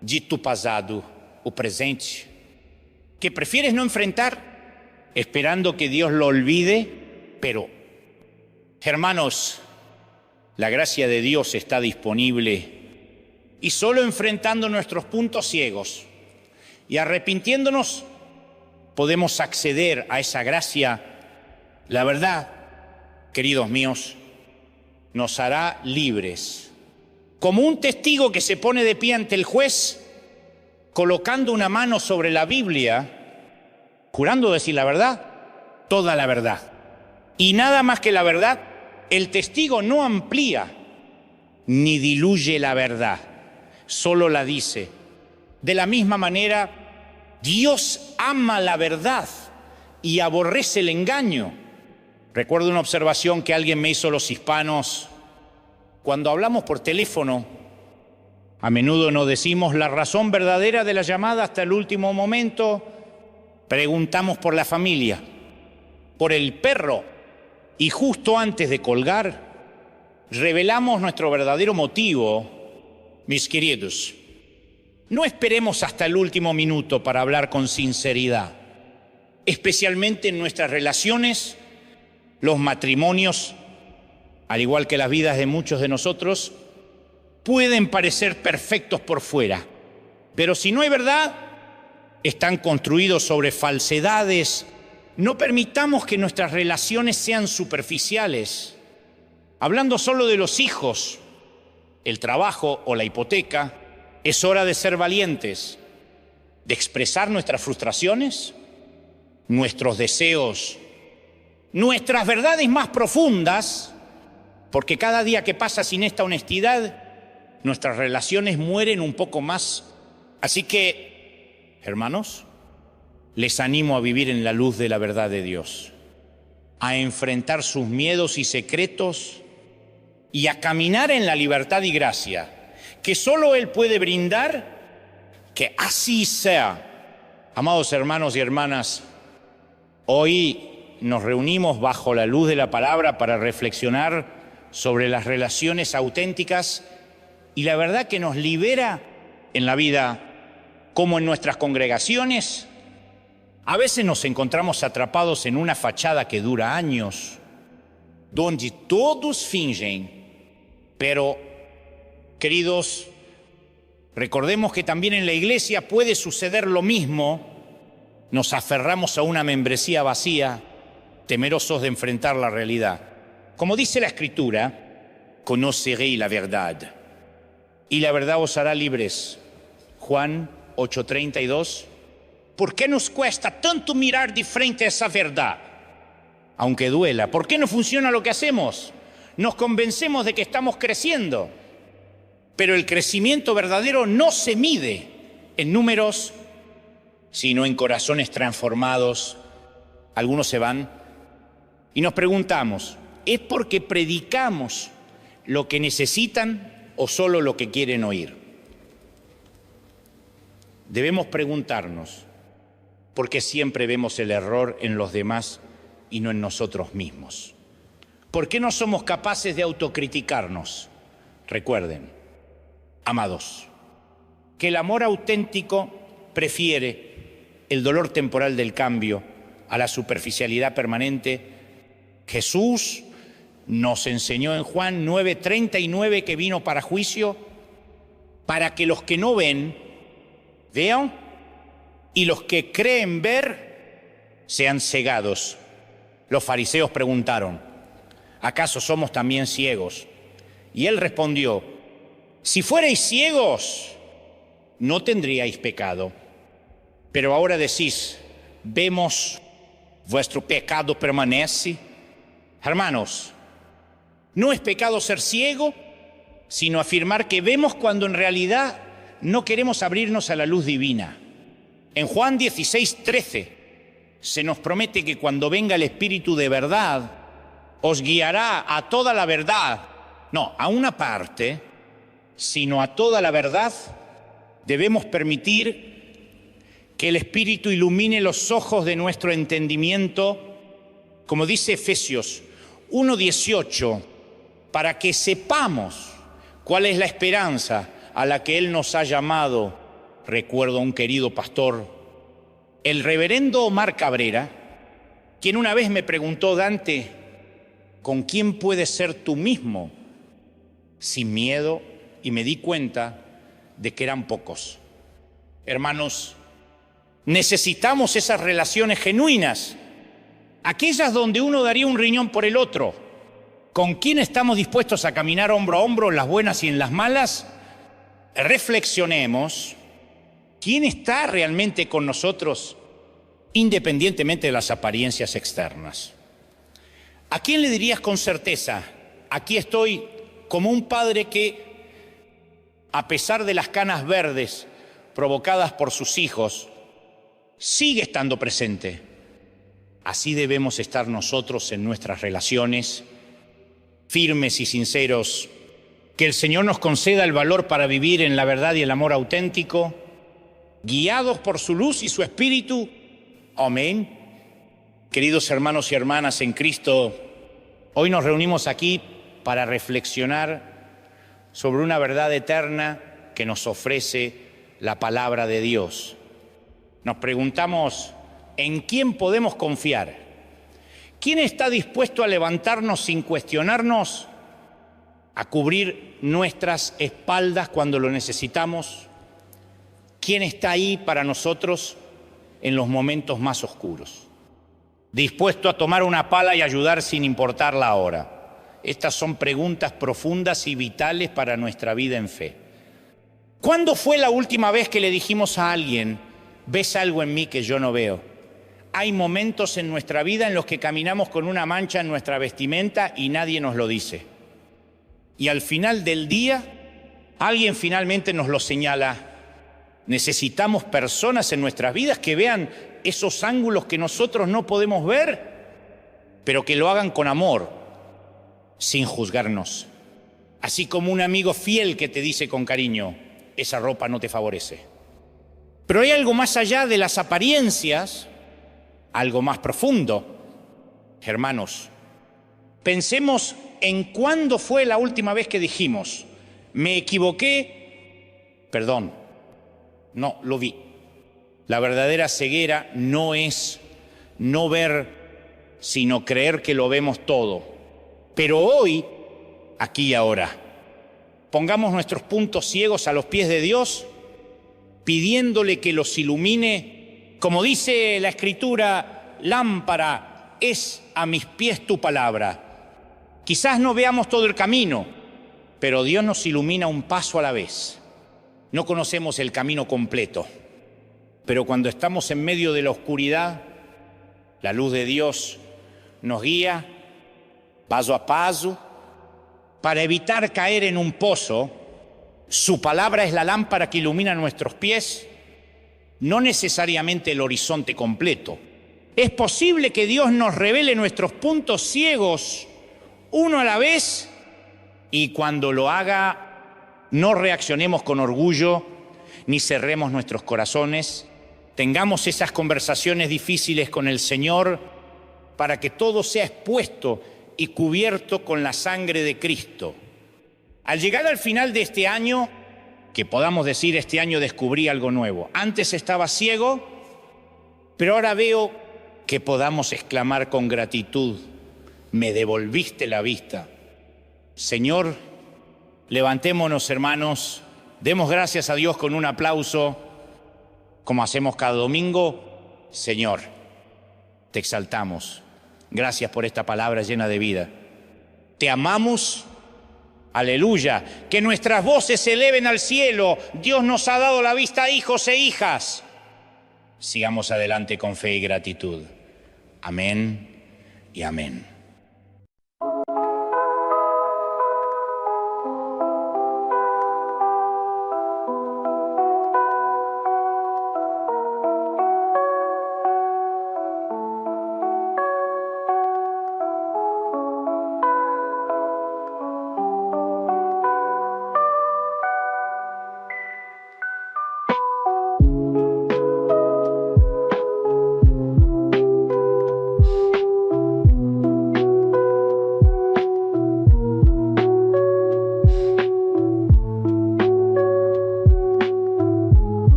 de tu pasado o presente, que prefieres no enfrentar, esperando que Dios lo olvide. Pero, hermanos, la gracia de Dios está disponible, y solo enfrentando nuestros puntos ciegos y arrepintiéndonos podemos acceder a esa gracia. La verdad, queridos míos, nos hará libres. Como un testigo que se pone de pie ante el juez, colocando una mano sobre la Biblia, jurando decir la verdad, toda la verdad, y nada más que la verdad, el testigo no amplía ni diluye la verdad, solo la dice. De la misma manera, Dios ama la verdad y aborrece el engaño. Recuerdo una observación que alguien me hizo los hispanos. Cuando hablamos por teléfono, a menudo no decimos la razón verdadera de la llamada hasta el último momento. Preguntamos por la familia, por el perro, y justo antes de colgar, revelamos nuestro verdadero motivo. Mis queridos, no esperemos hasta el último minuto para hablar con sinceridad, especialmente en nuestras relaciones. Los matrimonios, al igual que las vidas de muchos de nosotros, pueden parecer perfectos por fuera, pero si no hay verdad, están construidos sobre falsedades. No permitamos que nuestras relaciones sean superficiales. Hablando solo de los hijos, el trabajo o la hipoteca, es hora de ser valientes, de expresar nuestras frustraciones, nuestros deseos, nuestras verdades más profundas, porque cada día que pasa sin esta honestidad, nuestras relaciones mueren un poco más. Así que, hermanos, les animo a vivir en la luz de la verdad de Dios, a enfrentar sus miedos y secretos y a caminar en la libertad y gracia que solo Él puede brindar. Que así sea. Amados hermanos y hermanas, hoy nos reunimos bajo la luz de la palabra para reflexionar sobre las relaciones auténticas y la verdad que nos libera en la vida como en nuestras congregaciones. A veces nos encontramos atrapados en una fachada que dura años, donde todos fingen, pero, queridos, recordemos que también en la iglesia puede suceder lo mismo. Nos aferramos a una membresía vacía, temerosos de enfrentar la realidad. Como dice la Escritura, conoceréis la verdad, y la verdad os hará libres. Juan 8:32. ¿Por qué nos cuesta tanto mirar de frente a esa verdad? Aunque duela. ¿Por qué no funciona lo que hacemos? Nos convencemos de que estamos creciendo, pero el crecimiento verdadero no se mide en números, sino en corazones transformados. Algunos se van y nos preguntamos, ¿es porque predicamos lo que necesitan o solo lo que quieren oír? Debemos preguntarnos, ¿por qué siempre vemos el error en los demás y no en nosotros mismos? ¿Por qué no somos capaces de autocriticarnos? Recuerden, amados, que el amor auténtico prefiere el dolor temporal del cambio a la superficialidad permanente. Jesús nos enseñó en Juan 9:39 que vino para juicio, para que los que no ven, vean, y los que creen ver, sean cegados. Los fariseos preguntaron, ¿acaso somos también ciegos? Y él respondió, si fuerais ciegos, no tendríais pecado. Pero ahora decís, vemos, vuestro pecado permanece. Hermanos, no es pecado ser ciego, sino afirmar que vemos cuando en realidad no queremos abrirnos a la luz divina. En Juan 16:13 se nos promete que cuando venga el Espíritu de verdad, os guiará a toda la verdad. No, a una parte, sino a toda la verdad. Debemos permitir que el Espíritu ilumine los ojos de nuestro entendimiento, como dice Efesios 1:18, para que sepamos cuál es la esperanza a la que Él nos ha llamado. Recuerdo a un querido pastor, el reverendo Omar Cabrera, quien una vez me preguntó, Dante, ¿con quién puedes ser tú mismo sin miedo? Y me di cuenta de que eran pocos. Hermanos, necesitamos esas relaciones genuinas, aquellas donde uno daría un riñón por el otro. ¿Con quién estamos dispuestos a caminar hombro a hombro en las buenas y en las malas? Reflexionemos. ¿Quién está realmente con nosotros, independientemente de las apariencias externas? ¿A quién le dirías con certeza, aquí estoy como un padre que, a pesar de las canas verdes provocadas por sus hijos, sigue estando presente? Así debemos estar nosotros en nuestras relaciones, firmes y sinceros. Que el Señor nos conceda el valor para vivir en la verdad y el amor auténtico, guiados por su luz y su espíritu. Amén. Queridos hermanos y hermanas en Cristo, hoy nos reunimos aquí para reflexionar sobre una verdad eterna que nos ofrece la palabra de Dios. Nos preguntamos, ¿en quién podemos confiar? ¿Quién está dispuesto a levantarnos sin cuestionarnos, a cubrir nuestras espaldas cuando lo necesitamos? ¿Quién está ahí para nosotros en los momentos más oscuros? Dispuesto a tomar una pala y ayudar sin importar la hora. Estas son preguntas profundas y vitales para nuestra vida en fe. ¿Cuándo fue la última vez que le dijimos a alguien, ves algo en mí que yo no veo? Hay momentos en nuestra vida en los que caminamos con una mancha en nuestra vestimenta y nadie nos lo dice. Y al final del día, alguien finalmente nos lo señala. Necesitamos personas en nuestras vidas que vean esos ángulos que nosotros no podemos ver, pero que lo hagan con amor, sin juzgarnos. Así como un amigo fiel que te dice con cariño, esa ropa no te favorece. Pero hay algo más allá de las apariencias, algo más profundo. Hermanos, pensemos en cuándo fue la última vez que dijimos, me equivoqué, perdón, no, lo vi. La verdadera ceguera no es no ver, sino creer que lo vemos todo. Pero hoy, aquí y ahora, pongamos nuestros puntos ciegos a los pies de Dios, pidiéndole que los ilumine. Como dice la Escritura, lámpara es a mis pies tu palabra. Quizás no veamos todo el camino, pero Dios nos ilumina un paso a la vez. No conocemos el camino completo, pero cuando estamos en medio de la oscuridad, la luz de Dios nos guía paso a paso para evitar caer en un pozo. Su palabra es la lámpara que ilumina nuestros pies, no necesariamente el horizonte completo. Es posible que Dios nos revele nuestros puntos ciegos uno a la vez, y cuando lo haga, no reaccionemos con orgullo, ni cerremos nuestros corazones. Tengamos esas conversaciones difíciles con el Señor para que todo sea expuesto y cubierto con la sangre de Cristo. Al llegar al final de este año, que podamos decir, este año descubrí algo nuevo. Antes estaba ciego, pero ahora veo, que podamos exclamar con gratitud, me devolviste la vista. Señor, levantémonos, hermanos, demos gracias a Dios con un aplauso, como hacemos cada domingo. Señor, te exaltamos. Gracias por esta palabra llena de vida. Te amamos. Aleluya. Que nuestras voces se eleven al cielo. Dios nos ha dado la vista a hijos e hijas. Sigamos adelante con fe y gratitud. Amén y amén.